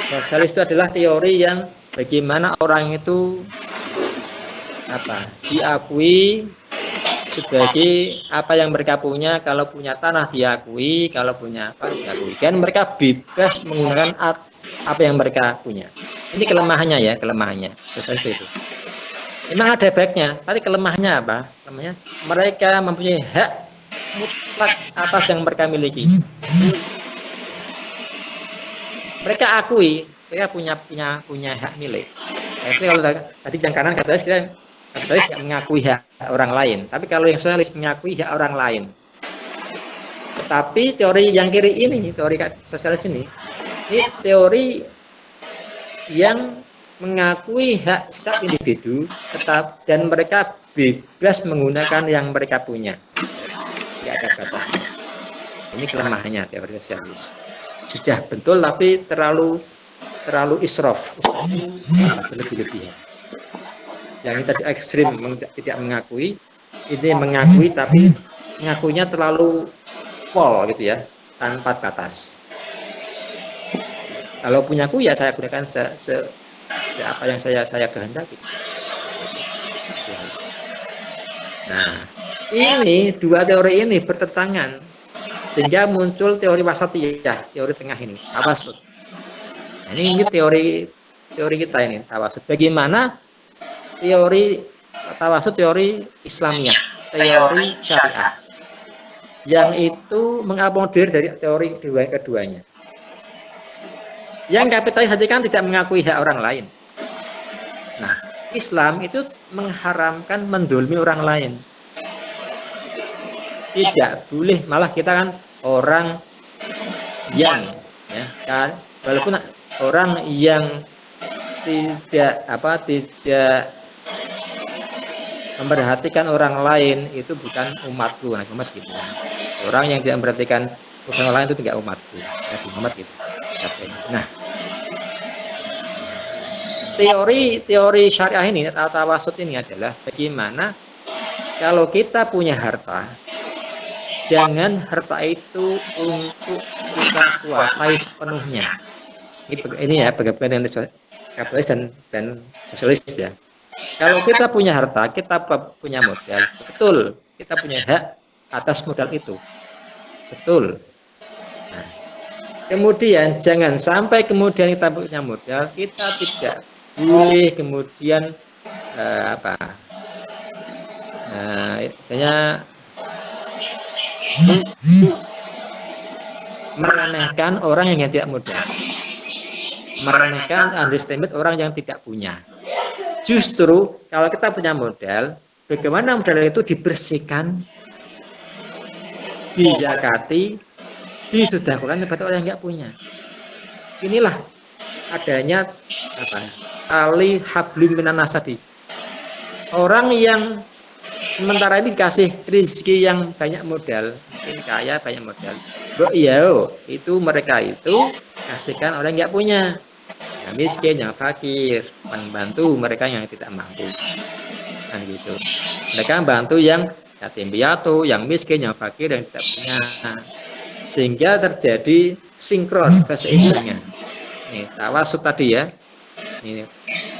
sosialis itu adalah teori yang bagaimana orang itu diakui sebagai apa yang mereka punya. Kalau punya tanah diakui, kalau punya apa diakui. Dan mereka bebas menggunakan apa yang mereka punya. Ini kelemahannya ya, sosialis itu. Memang ada baiknya, tapi kelemahannya apa? Kelemahannya mereka mempunyai hak mutlak atas yang mereka miliki. Mereka akui, mereka punya hak milik. Tapi kalau tadi yang kanan kapitalis tidak mengakui hak orang lain, tapi kalau yang sosialis mengakui hak orang lain. Tetapi teori yang kiri ini, teori sosialis ini teori yang mengakui hak setiap individu dan mereka bebas menggunakan yang mereka punya, tidak ada batasnya. Ini kelemahannya teori sosialis. Sudah betul tapi terlalu israf, berlebih-lebihan. Yang ini tadi ekstrim, tidak mengakui, ini mengakui tapi mengakuinya terlalu pol gitu ya, tanpa batas. Kalau punyaku ya saya gunakan apa yang saya kehendaki. Nah, ini dua teori ini bertentangan sehingga muncul teori wasatiyah, teori tengah ini, tawasud. Nah, ini teori kita ini, tawasud. Bagaimana teori tawasud, teori Islamiyah, teori syariah, yang itu mengakomodir dari teori keduanya. Yang kapitalis tadi kan tidak mengakui hak orang lain. Nah, Islam itu mengharamkan mendolimi orang lain. Tidak boleh, malah kita kan orang yang walaupun orang yang tidak memperhatikan orang lain itu bukan umatku, umat gitu. Orang yang tidak memperhatikan urusan orang lain itu tidak umatku, Nabi Muhammad gitu. Nah, teori syariah ini atau tawasud ini adalah bagaimana kalau kita punya harta, jangan harta itu untuk kita kuasai sepenuhnya. Ini ya bagaimana dengan kapitalis dan sosialis ya. Kalau kita punya harta, kita punya modal, betul, kita punya hak atas modal itu, betul. Nah, kemudian jangan sampai kemudian kita punya modal, kita tidak boleh kemudian misalnya meremehkan orang yang tidak modal, meremehkan, underestimate orang yang tidak punya. Justru kalau kita punya modal, bagaimana modal itu dibersihkan, dizakati, disedekahkan kepada orang yang nggak punya. Inilah adanya tali hablum minan nasadi. Orang yang Sementara ini dikasih rezeki yang banyak modal, mungkin kaya banyak modal. Bro, iya, itu mereka itu kasihkan orang yang nggak punya, yang miskin, yang fakir, membantu mereka yang tidak mampu, kan gitu. Mereka bantu yang yatim piatu, yang miskin, yang fakir, yang tidak punya, sehingga terjadi sinkron keseimbangan. Nih, tawasud tadi ya, ini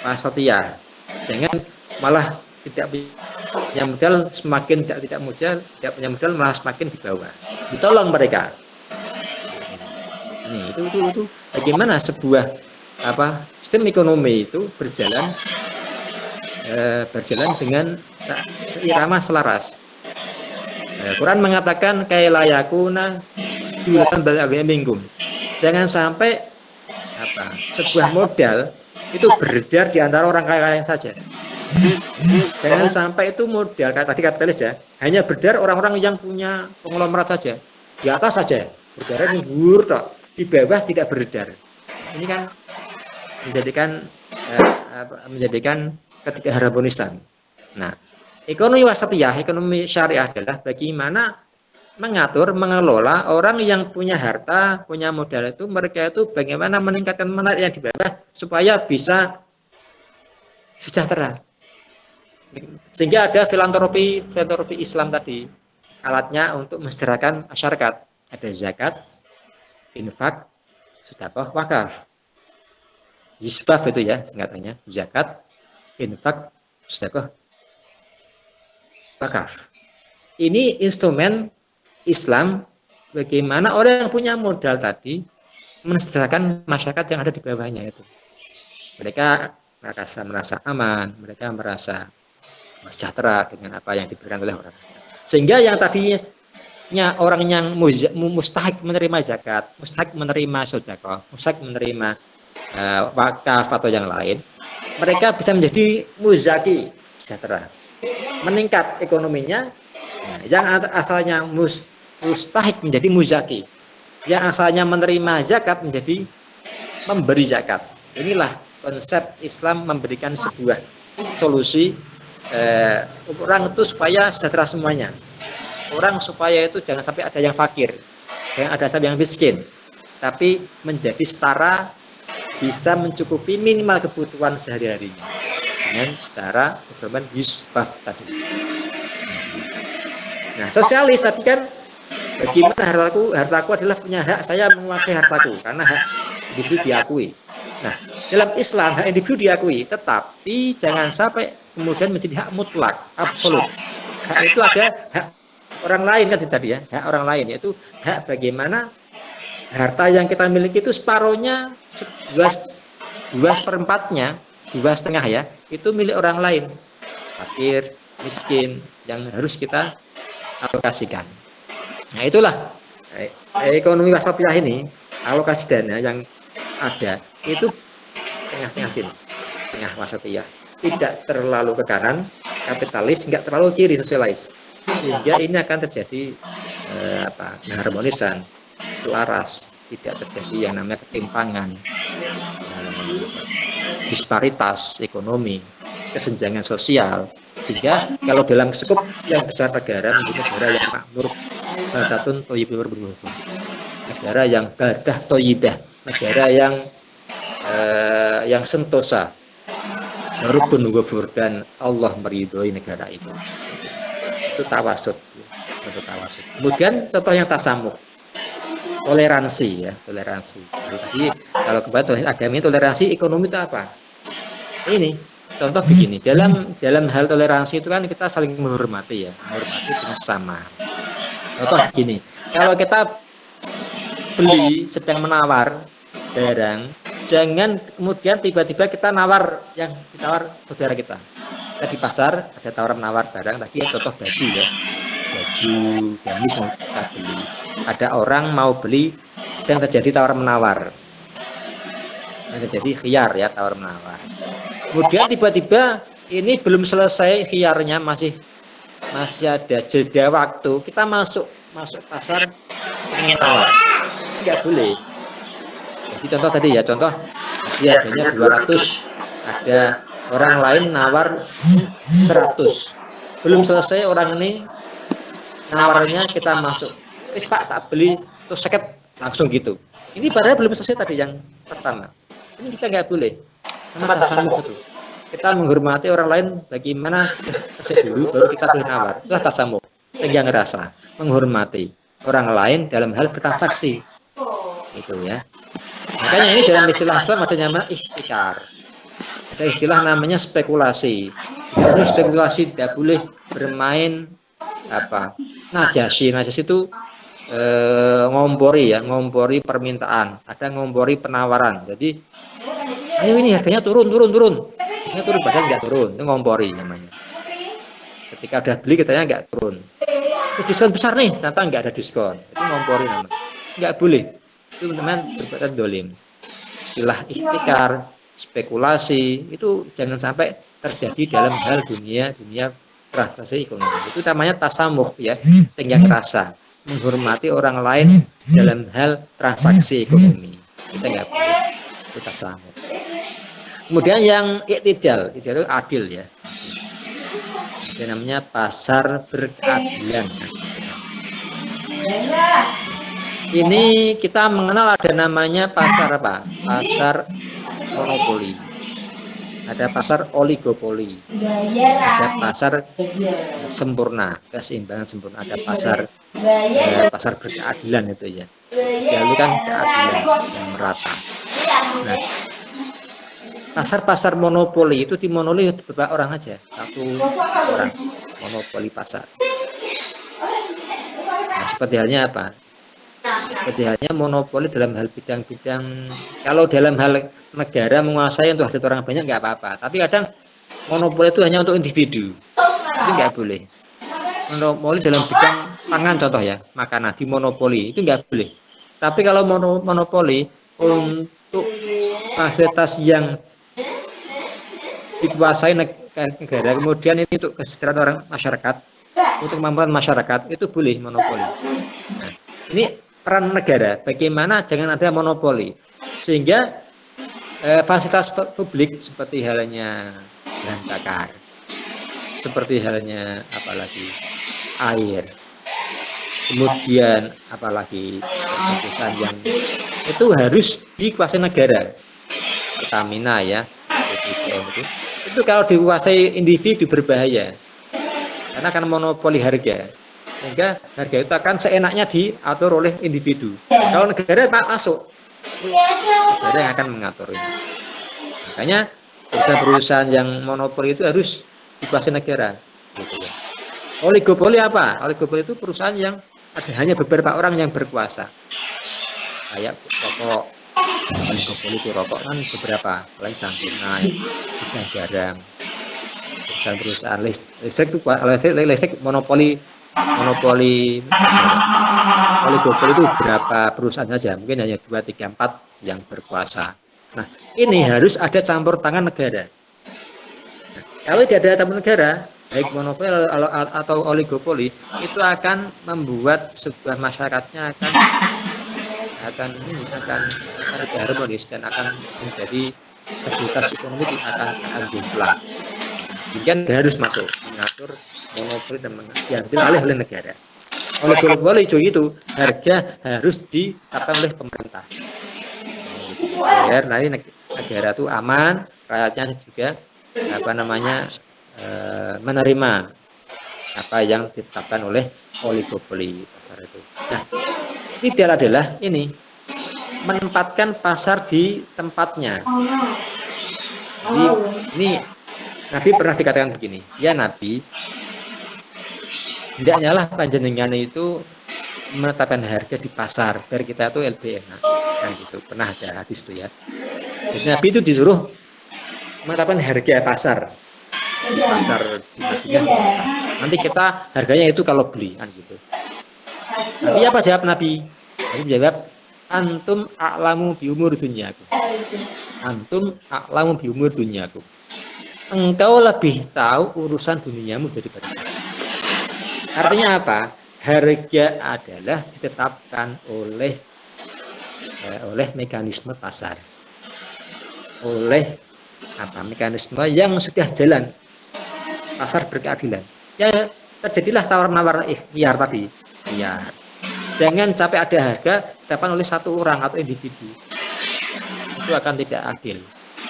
wasatiyah. Jangan malah tidak punya modal semakin tidak modal, tidak punya modal malah semakin di bawah. Ditolong mereka. Ini itu bagaimana sebuah sistem ekonomi itu berjalan dengan seirama selaras. Quran mengatakan kailayakuna dulatan balaganya minggum. Jangan sampai sebuah modal itu beredar di antara orang kaya saja. Jangan sampai itu modal kayak tadi kapitalis ya, hanya beredar orang-orang yang punya konglomerat saja, di atas saja beredar nggur tok, di bawah tidak beredar. Ini kan menjadikan ketidakharmonisan. Nah, ekonomi wasatiyah, ekonomi syariah adalah bagaimana mengatur, mengelola orang yang punya harta, punya modal itu, mereka itu bagaimana meningkatkan menarik yang di bawah supaya bisa sejahtera. Sehingga ada filantropi Islam tadi, alatnya untuk mensejahterakan masyarakat. Ada zakat, infak, sedekah, wakaf. Zisbaf itu ya singkatannya, zakat, infak, sedekah, wakaf. Ini instrumen Islam bagaimana orang yang punya modal tadi mensejahterakan masyarakat yang ada di bawahnya itu. Mereka merasa aman, mereka merasa sejahtera dengan apa yang diberikan oleh orang. Sehingga yang tadinya orang yang mustahik menerima zakat, mustahik menerima sedekah, mustahik menerima wakaf atau yang lain, mereka bisa menjadi muzaki, sejahtera, meningkat ekonominya. Nah, yang asalnya mustahik menjadi muzaki, yang asalnya menerima zakat menjadi memberi zakat. Inilah konsep Islam memberikan sebuah solusi orang itu supaya sejahtera semuanya. Orang supaya itu jangan sampai ada yang fakir, jangan ada sampai yang miskin, tapi menjadi setara, bisa mencukupi minimal kebutuhan sehari-harinya dengan cara instrumen yusbaf tadi. Nah, sosialis tadi kan bagaimana hartaku adalah punya hak, saya menguasai hartaku karena hak individu diakui. Nah, dalam Islam hak individu diakui, tetapi jangan sampai kemudian menjadi hak mutlak, absolut. Hak itu ada hak orang lain kan tadi ya, hak orang lain, yaitu hak bagaimana harta yang kita miliki itu separohnya, 2/4-nya, 2,5 ya, itu milik orang lain, fakir, miskin, yang harus kita alokasikan. Nah, itulah ekonomi wasatiyah ini, alokasi dana yang ada itu tengah-tengah sini, tengah wasatiyah, tidak terlalu ke kanan kapitalis, nggak terlalu kiri sosialis, sehingga ini akan terjadi keharmonisan, selaras, tidak terjadi yang namanya ketimpangan, disparitas ekonomi, kesenjangan sosial. Sehingga kalau dalam skup yang besar negara menjadi negara yang makmur, baldatun thayyibah, negara yang baldah thayyibah, negara yang sentosa, rukun ghafur, dan Allah meridhoi negara itu. Itu tawasud, bentuk tawasud. Kemudian contoh yang tasamuh, toleransi ya, toleransi. Tadi kalau kembali agama, toleransi, ekonomi itu apa? Ini contoh begini, dalam hal toleransi itu kan kita saling menghormati ya, menghormati dengan sama. Contoh begini, kalau kita beli sedang menawar barang, jangan kemudian tiba-tiba kita nawar yang ditawar saudara kita. Kita di pasar ada tawar-menawar barang, tadi contoh baju ya, baju gamis mau kita beli. Ada orang mau beli, sedang terjadi tawar-menawar. Terjadi khiyar ya, tawar-menawar. Kemudian tiba-tiba ini belum selesai khiyarnya, masih ada jeda waktu, kita masuk pasar ingin tawar, nggak boleh. Jadi contoh tadi ya, contoh dia harganya 200, ada orang lain nawar 100, belum selesai orang ini nawarnya, kita masuk, Pak tak beli terus seket langsung gitu. Ini padahal belum selesai tadi yang pertama. Ini kita nggak boleh. Nama tasamuh itu. Kita menghormati orang lain bagaimana selesai dulu baru kita boleh nawar. Itulah tasamuh. Yang rasa menghormati orang lain dalam hal bertransaksi. Itu ya. Makanya ini dalam istilah Islam ada nama ihtikar. Ada istilah namanya spekulasi. Tidak boleh spekulasi, tidak boleh bermain najasi itu ngompori permintaan, ada ngompori penawaran. Jadi ayo ini harganya turun, harganya turun padahal nggak turun, itu ngompori namanya. Ketika udah beli katanya nggak turun, terus diskon besar nih, ternyata nggak ada diskon, itu ngompori namanya. Nggak boleh, itu namanya perbuatan dolim. Istilah ihtikar, spekulasi itu jangan sampai terjadi dalam hal dunia transaksi ekonomi. Itu namanya tasamuh ya, tenggang rasa, menghormati orang lain dalam hal transaksi ekonomi. Kita nggak boleh, itu tasamuh. Kemudian yang iktidal itu adil ya. Itu namanya pasar berkeadilan. Ini kita mengenal ada namanya pasar apa? Pasar monopoli. Ada pasar oligopoli. Ada pasar sempurna, keseimbangan sempurna. Ada pasar berkeadilan itu ya. Jadi kan keadilan yang merata. Nah, pasar monopoli itu dimonopoli beberapa orang aja, satu orang monopoli pasar. Nah, seperti halnya apa? Seperti halnya monopoli dalam hal bidang-bidang. Kalau dalam hal negara menguasai untuk hajat orang banyak nggak apa-apa. Tapi kadang monopoli itu hanya untuk individu. Itu nggak boleh. Monopoli dalam bidang pangan contoh ya, makanan di monopoli itu nggak boleh. Tapi kalau monopoli untuk fasilitas yang dikuasai negara, kemudian ini untuk kesejahteraan orang masyarakat, untuk kemampuan masyarakat, itu boleh monopoli. Nah, ini peran negara, bagaimana jangan ada monopoli, sehingga fasilitas publik seperti halnya bahan bakar, seperti halnya apalagi air, kemudian apalagi perusahaan yang itu harus dikuasai negara, Pertamina ya, itu kalau dikuasai individu berbahaya, karena akan monopoli harga, sehingga harga itu akan seenaknya diatur oleh individu. Kalau negara tak masuk, negara yang akan mengatur ini. Makanya perusahaan-perusahaan yang monopoli itu harus dikuasai negara. Gitu ya. Oligopoli apa? Oligopoli itu perusahaan yang ada hanya beberapa orang yang berkuasa. Kayak rokok, oligopoli itu rokok kan beberapa, lain Sampurna, bidang garam, perusahaan listrik itu listrik monopoli oligopoli itu berapa perusahaan saja, mungkin hanya 2, 3, 4 yang berkuasa. Nah, ini harus ada campur tangan negara. Nah, kalau tidak ada campur negara, baik monopoli atau oligopoli, itu akan membuat sebuah masyarakatnya akan harmonis dan akan menjadi stabilitas ekonomi akan jomplang. Sehingga harus masuk mengatur monopoli dan diambil oleh negara. Oligopoli itu harga harus ditetapkan oleh pemerintah. Biar nanti negara itu aman, rakyatnya juga menerima apa yang ditetapkan oleh oligopoli pasar itu. Nah, ideal adalah ini menempatkan pasar di tempatnya. Jadi ini Nabi pernah dikatakan begini, ya Nabi, hendaknya lah panjenengan itu menetapkan harga di pasar biar kita itu LBN, kan gitu. Pernah ada hadis itu ya. Jadi Nabi itu disuruh menetapkan harga pasar di pasar di Madinah. Nanti kita harganya itu kalau beli, kan gitu. Tapi apa jawab Nabi? Nabi jawab, antum a'lamu bi umur dunyakum. Antum a'lamu bi umur dunyakum. Engkau lebih tahu urusan duniamu daripada saya. Artinya apa? Harga adalah ditetapkan oleh mekanisme pasar, oleh mekanisme yang sudah jalan, pasar berkeadilan. ya terjadilah tawar-menawar ikhtiar tadi. Ya, jangan sampai ada harga ditetapkan oleh satu orang atau individu. Itu akan tidak adil.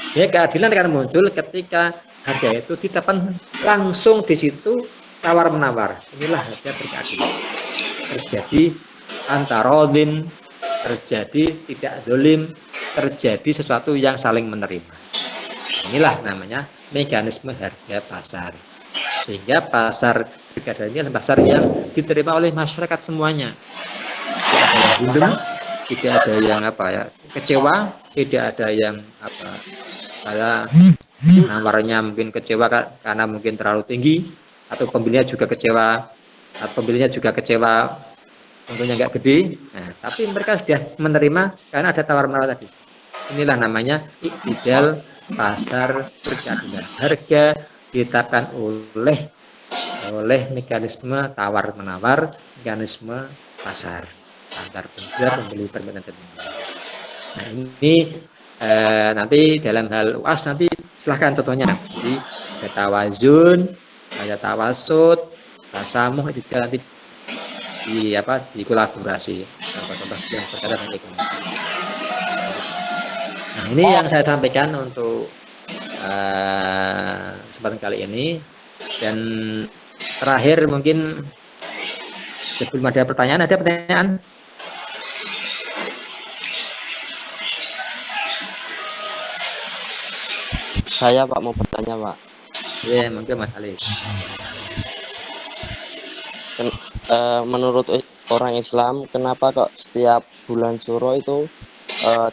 Jadi keadilan akan muncul ketika harga itu ditetapkan langsung di situ tawar-menawar. Inilah harga berkeadilan. Terjadi antarodin, terjadi tidak dolim, terjadi sesuatu yang saling menerima. Inilah namanya mekanisme harga pasar. Sehingga pasar berkeadilan ini adalah pasar yang diterima oleh masyarakat semuanya. Tidak ada yang bundem, tidak ada yang kecewa, tidak ada yang nawarnya mungkin kecewa karena mungkin terlalu tinggi, atau pembelinya juga kecewa, untungnya nggak gede. Nah, tapi mereka sudah menerima karena ada tawar-menawar tadi. Inilah namanya iktidal pasar berkeadilan. Harga ditetapkan oleh mekanisme tawar-menawar, mekanisme pasar antar penjual, pembeli, permintaan dan pembeli. Nah, ini nanti dalam hal UAS nanti silahkan contohnya. Jadi ada tawazun, ada tawasud, tasamuh, itu nanti di kolaborasi contoh-contoh yang berkaitan dengan ekonomi. Nah, ini yang saya sampaikan untuk kesempatan kali ini. Dan terakhir mungkin sebelum ada pertanyaan, Saya Pak mau bertanya Pak. Ya, mungkin Mas Ali. Menurut orang Islam, kenapa kok setiap bulan Syuro itu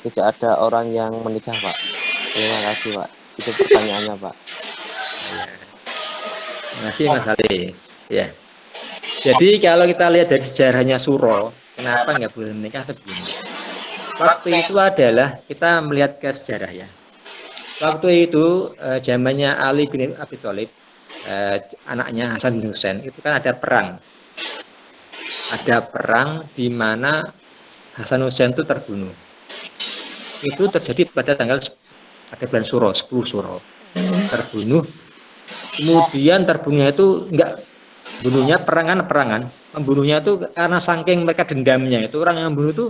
tidak ada orang yang menikah Pak? Terima kasih Pak. Itu pertanyaannya Pak. Terima kasih Mas Ali. Ya. Jadi kalau kita lihat dari sejarahnya Syuro, kenapa nggak boleh menikah atau begini? Waktu itu adalah kita melihat ke sejarah ya. Waktu itu zamannya Ali bin Abi Thalib, anaknya Hasan bin Husain, itu kan ada perang. Ada perang di mana Hasan Husain itu terbunuh. Itu terjadi pada bulan Syuro, 10 Syuro. Terbunuh. Kemudian terbunuhnya itu enggak bunuhnya perangan. Membunuhnya itu karena saking mereka dendamnya, itu orang yang membunuh itu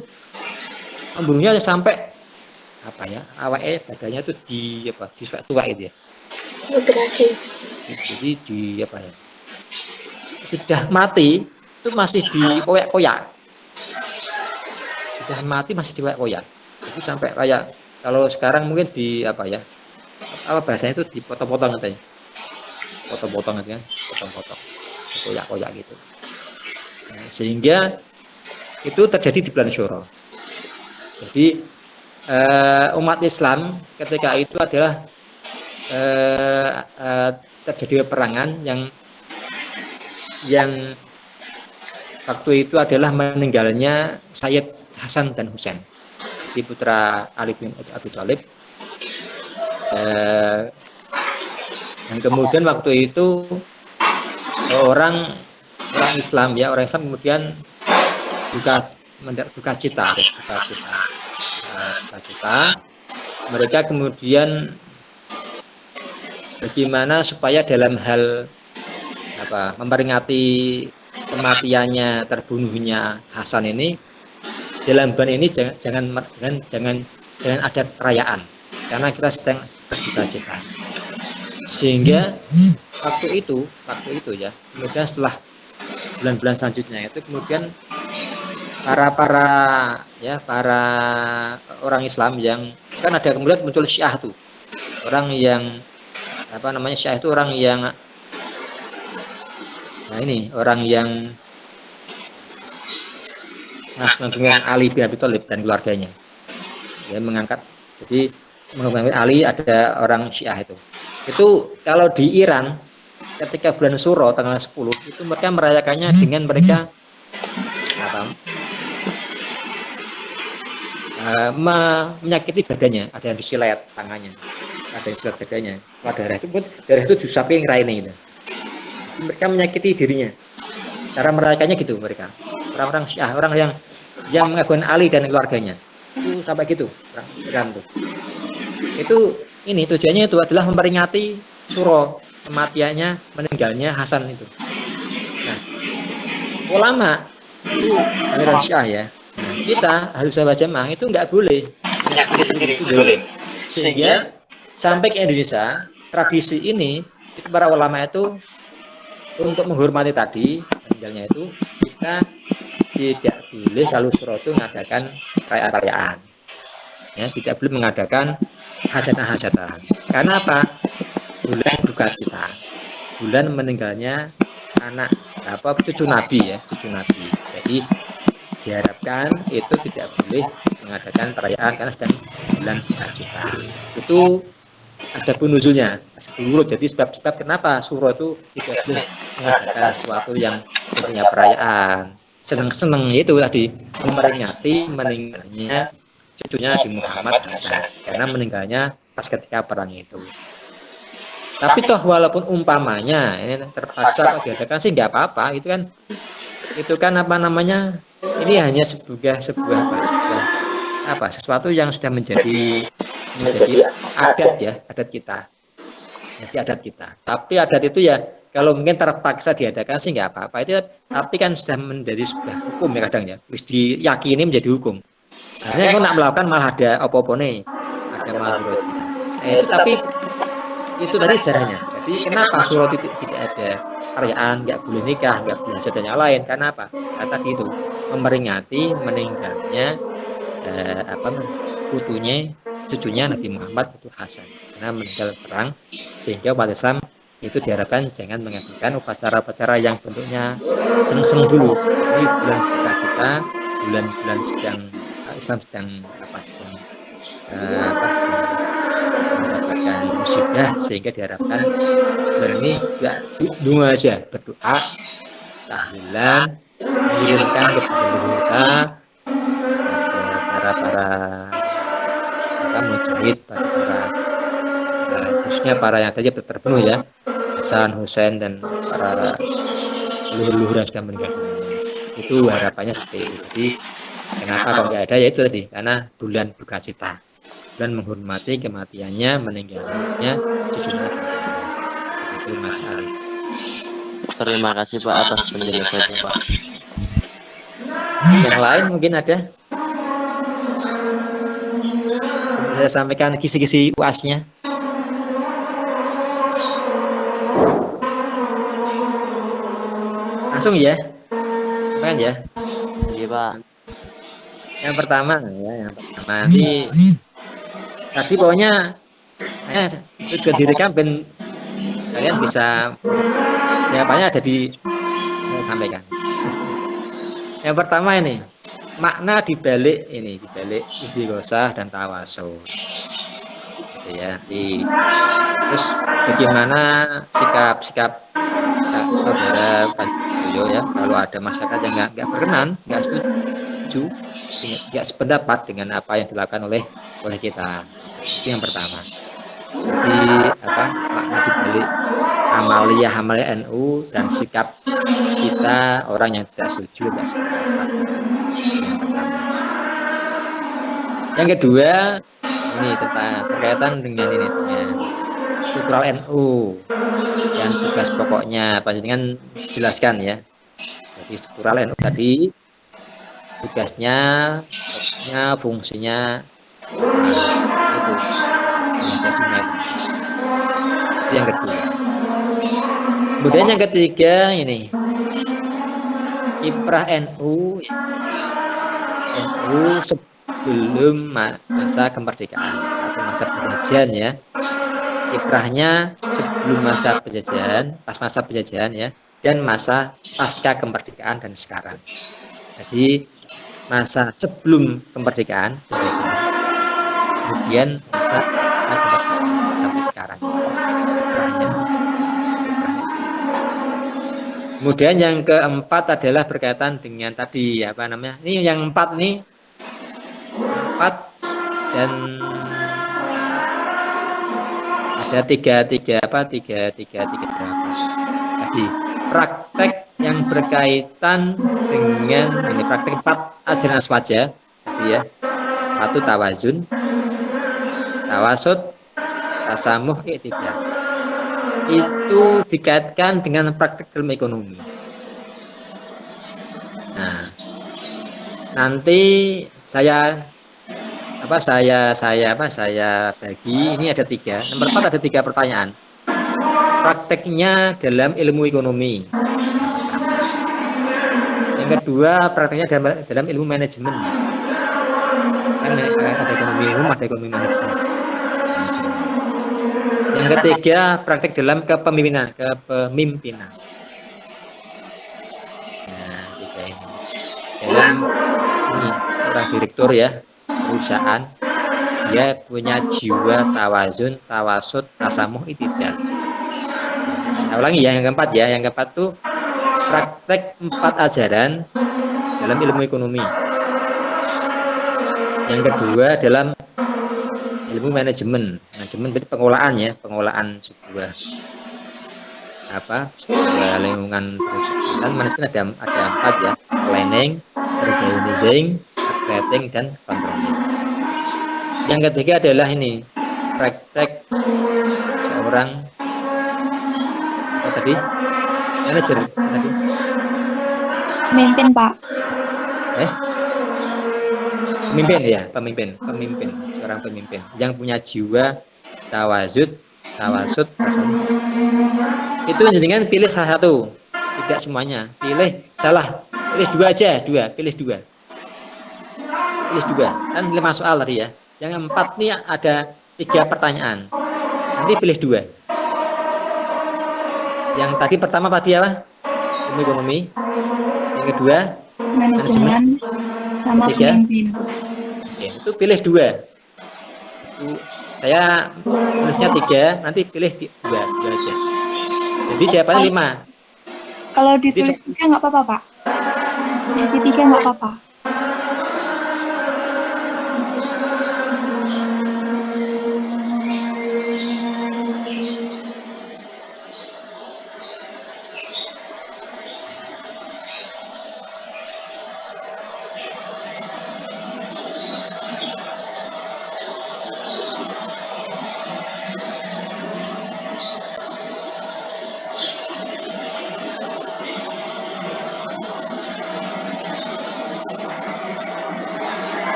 membunuhnya sampai awalnya badannya itu di tua itu ya. Mutilasi. Jadi sudah mati itu masih dikoyak-koyak. Sudah mati masih dikoyak-koyak. Itu sampai kayak kalau sekarang mungkin bahasanya itu dipotong-potong katanya. Potong-potong gitu kan, potong-potong. Koyak-koyak gitu. Nah, sehingga itu terjadi di bulan Syuro. Jadi umat Islam ketika itu adalah terjadi peperangan yang waktu itu adalah meninggalnya Sayyid Hasan dan Husain, di putra Ali bin Abi Thalib. Dan kemudian waktu itu orang Islam kemudian duka cita. Mereka kemudian bagaimana supaya dalam hal memperingati kematiannya, terbunuhnya Hasan ini, dalam bulan ini jangan ada perayaan karena kita sedang berduka cita. Sehingga waktu itu ya, kemudian setelah bulan-bulan selanjutnya itu kemudian para orang Islam yang kan ada kemudian muncul Syiah tuh. Orang yang Syiah itu orang yang mengagungkan Ali bin Abi Thalib dan keluarganya. Dia mengangkat, jadi mengagungkan Ali, ada orang Syiah itu. Itu kalau di Iran ketika bulan Syuro tanggal 10 itu mereka merayakannya dengan mereka menyakiti badannya, ada yang disilet tangannya, ada yang disilet badannya, darah itu disamping raine gitu. Mereka menyakiti dirinya. Cara merayakannya gitu mereka. Orang-orang Syiah, orang yang mengagungkan Ali dan keluarganya. Itu sampai gitu, Iran tuh. Itu tujuannya itu adalah memperingati Syuro, kematiannya, meninggalnya Hasan itu. ulama itu aliran Syiah ya. Nah, kita ahli sunnah wal jamaah itu nggak boleh menyakiti sendiri, itu boleh. Sehingga sampai ke Indonesia tradisi ini itu para ulama itu untuk menghormati tadi meninggalnya itu kita tidak boleh kalau Suro itu mengadakan perayaan. Ya, tidak boleh mengadakan hajatan-hajatan. Karena apa? Bulan duka cita. Bulan meninggalnya anak cucu Nabi ya, cucu Nabi. Jadi diharapkan itu tidak boleh mengadakan perayaan karena sedang bulan duka cita. Itu asbabun nuzulnya, asbabun nuzul. Jadi sebab-sebab kenapa Suro itu tidak boleh mengadakan sesuatu yang punya perayaan. Seneng-seneng itu tadi memperingati meninggalnya cucunya Nabi Muhammad Hasan karena meninggalnya pas ketika perang itu. Tapi toh walaupun umpamanya ini terpaksa diadakan sih nggak apa-apa, itu kan apa namanya, ini hanya sebuah sesuatu yang sudah menjadi adat kita. Jadi adat kita. Tapi adat itu ya kalau mungkin terpaksa diadakan sih nggak apa-apa itu, tapi kan sudah menjadi sebuah hukum ya kadang ya, harus diyakini menjadi hukum. Karena kalau nak melakukan malah ada apa-apa nih, ada malah itu tapi itu tadi sejarahnya. Jadi kenapa Suro tidak ada perayaan, nggak boleh nikah, nggak boleh hajat yang lain? Karena apa? Karena tadi itu memperingati meninggalnya cucunya Nabi Muhammad itu Hasan karena meninggal perang, sehingga umat Islam itu diharapkan jangan mengadakan upacara-upacara yang bentuknya seneng-seneng dulu. Ini bulan duka cita, bulan-bulan sedang Islam sedang mendapatkan musibah, sehingga diharapkan bulan ini juga dunga aja, berdoa, tahlilan, mengirimkan kepada leluhur kita, para mujahid, khususnya para yang tadi terbunuh ya, Hasan, Husain dan para leluhur yang sudah meninggal. Itu harapannya seperti itu. Jadi kenapa kok nggak ada ya itu tadi, karena bulan duka cita, bulan menghormati kematiannya, meninggalnya cucunya. Itu Mas Ali. Terima kasih Pak atas penjelasannya Pak. Yang lain mungkin ada? Saya sampaikan kisi-kisi UAS-nya. Langsung ya, kan ya. Iya Pak. Yang pertama nanti tadi pokoknya tujuan direkam ben kalian bisa jawabannya ada saya sampaikan. Yang pertama ini makna dibalik istighosah dan tawasul. Gitu ya. Terus bagaimana sikap saudara Panjoyo ya kalau ada masyarakat yang nggak berkenan, nggak setuju, nggak sependapat dengan apa yang dilakukan oleh kita. Itu yang pertama. Jadi makna dibalik amaliyah NU dan sikap kita orang yang tidak setuju, nggak sependapat. Yang pertama. Yang kedua ini berkaitan dengan struktural NU dan tugas pokoknya panjenengan jelaskan ya. Jadi struktural NU tadi tugasnya, fungsinya itu yang kedua. Kemudian yang ketiga ini kiprah NU sebelum masa kemerdekaan atau masa penjajahan ya. Kiprahnya sebelum masa penjajahan, pas masa penjajahan ya, dan masa pasca kemerdekaan dan sekarang. Jadi masa sebelum kemerdekaan penjajahan, kemudian masa pasca kemerdekaan sampai sekarang. Kiprahnya. Kemudian yang keempat adalah berkaitan dengan tadi ini yang empat dan ada tiga tadi praktek yang berkaitan dengan praktek 4 ajaran aswaja tadi ya, satu tawazun, tawasud, tasamuh, i'tidal. Itu dikaitkan dengan praktek ilmu ekonomi. Nanti saya bagi, ini ada 3. Nomor 4 ada 3 pertanyaan. Prakteknya dalam ilmu ekonomi. Yang pertama. Yang kedua, prakteknya dalam ilmu manajemen. Kan ada ekonomi umum, ada ekonomi manajemen. Yang ketiga, praktek dalam kepemimpinan. Nah, 3 ini. Dalam ini seorang direktur ya, perusahaan, dia punya jiwa tawazun, tawasud, tasamuh, itidal. Saya ulangi ya, yang keempat ya. Yang keempat tuh praktek 4 ajaran dalam ilmu ekonomi. Yang kedua dalam ilmu manajemen. Manajemen berarti pengolahan ya, pengolahan sebuah lingkungan perusahaan. Manajemen ada 4 ya, planning, organizing, operating, dan controlling. Yang ketiga adalah ini, praktek seorang manajer tadi. Pemimpin, Pak. Pemimpin, seorang pemimpin yang punya jiwa tawasud, tasamuh. Itu jenengan pilih salah satu, tidak semuanya. Pilih 2 aja, pilih 2. Kan 5 soal tadi ya. Yang 4 nih ada 3 pertanyaan. Nanti pilih 2. Yang tadi pertama apa? Ilmu ekonomi. Yang kedua Manajemen sama pemimpin. Oke, itu pilih 2. Itu saya tulisnya 3, nanti pilih 2 aja. Jadi jawabannya 5. Kalau ditulis 3 nggak apa-apa, Pak? Isi 3 nggak apa-apa.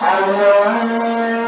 Allah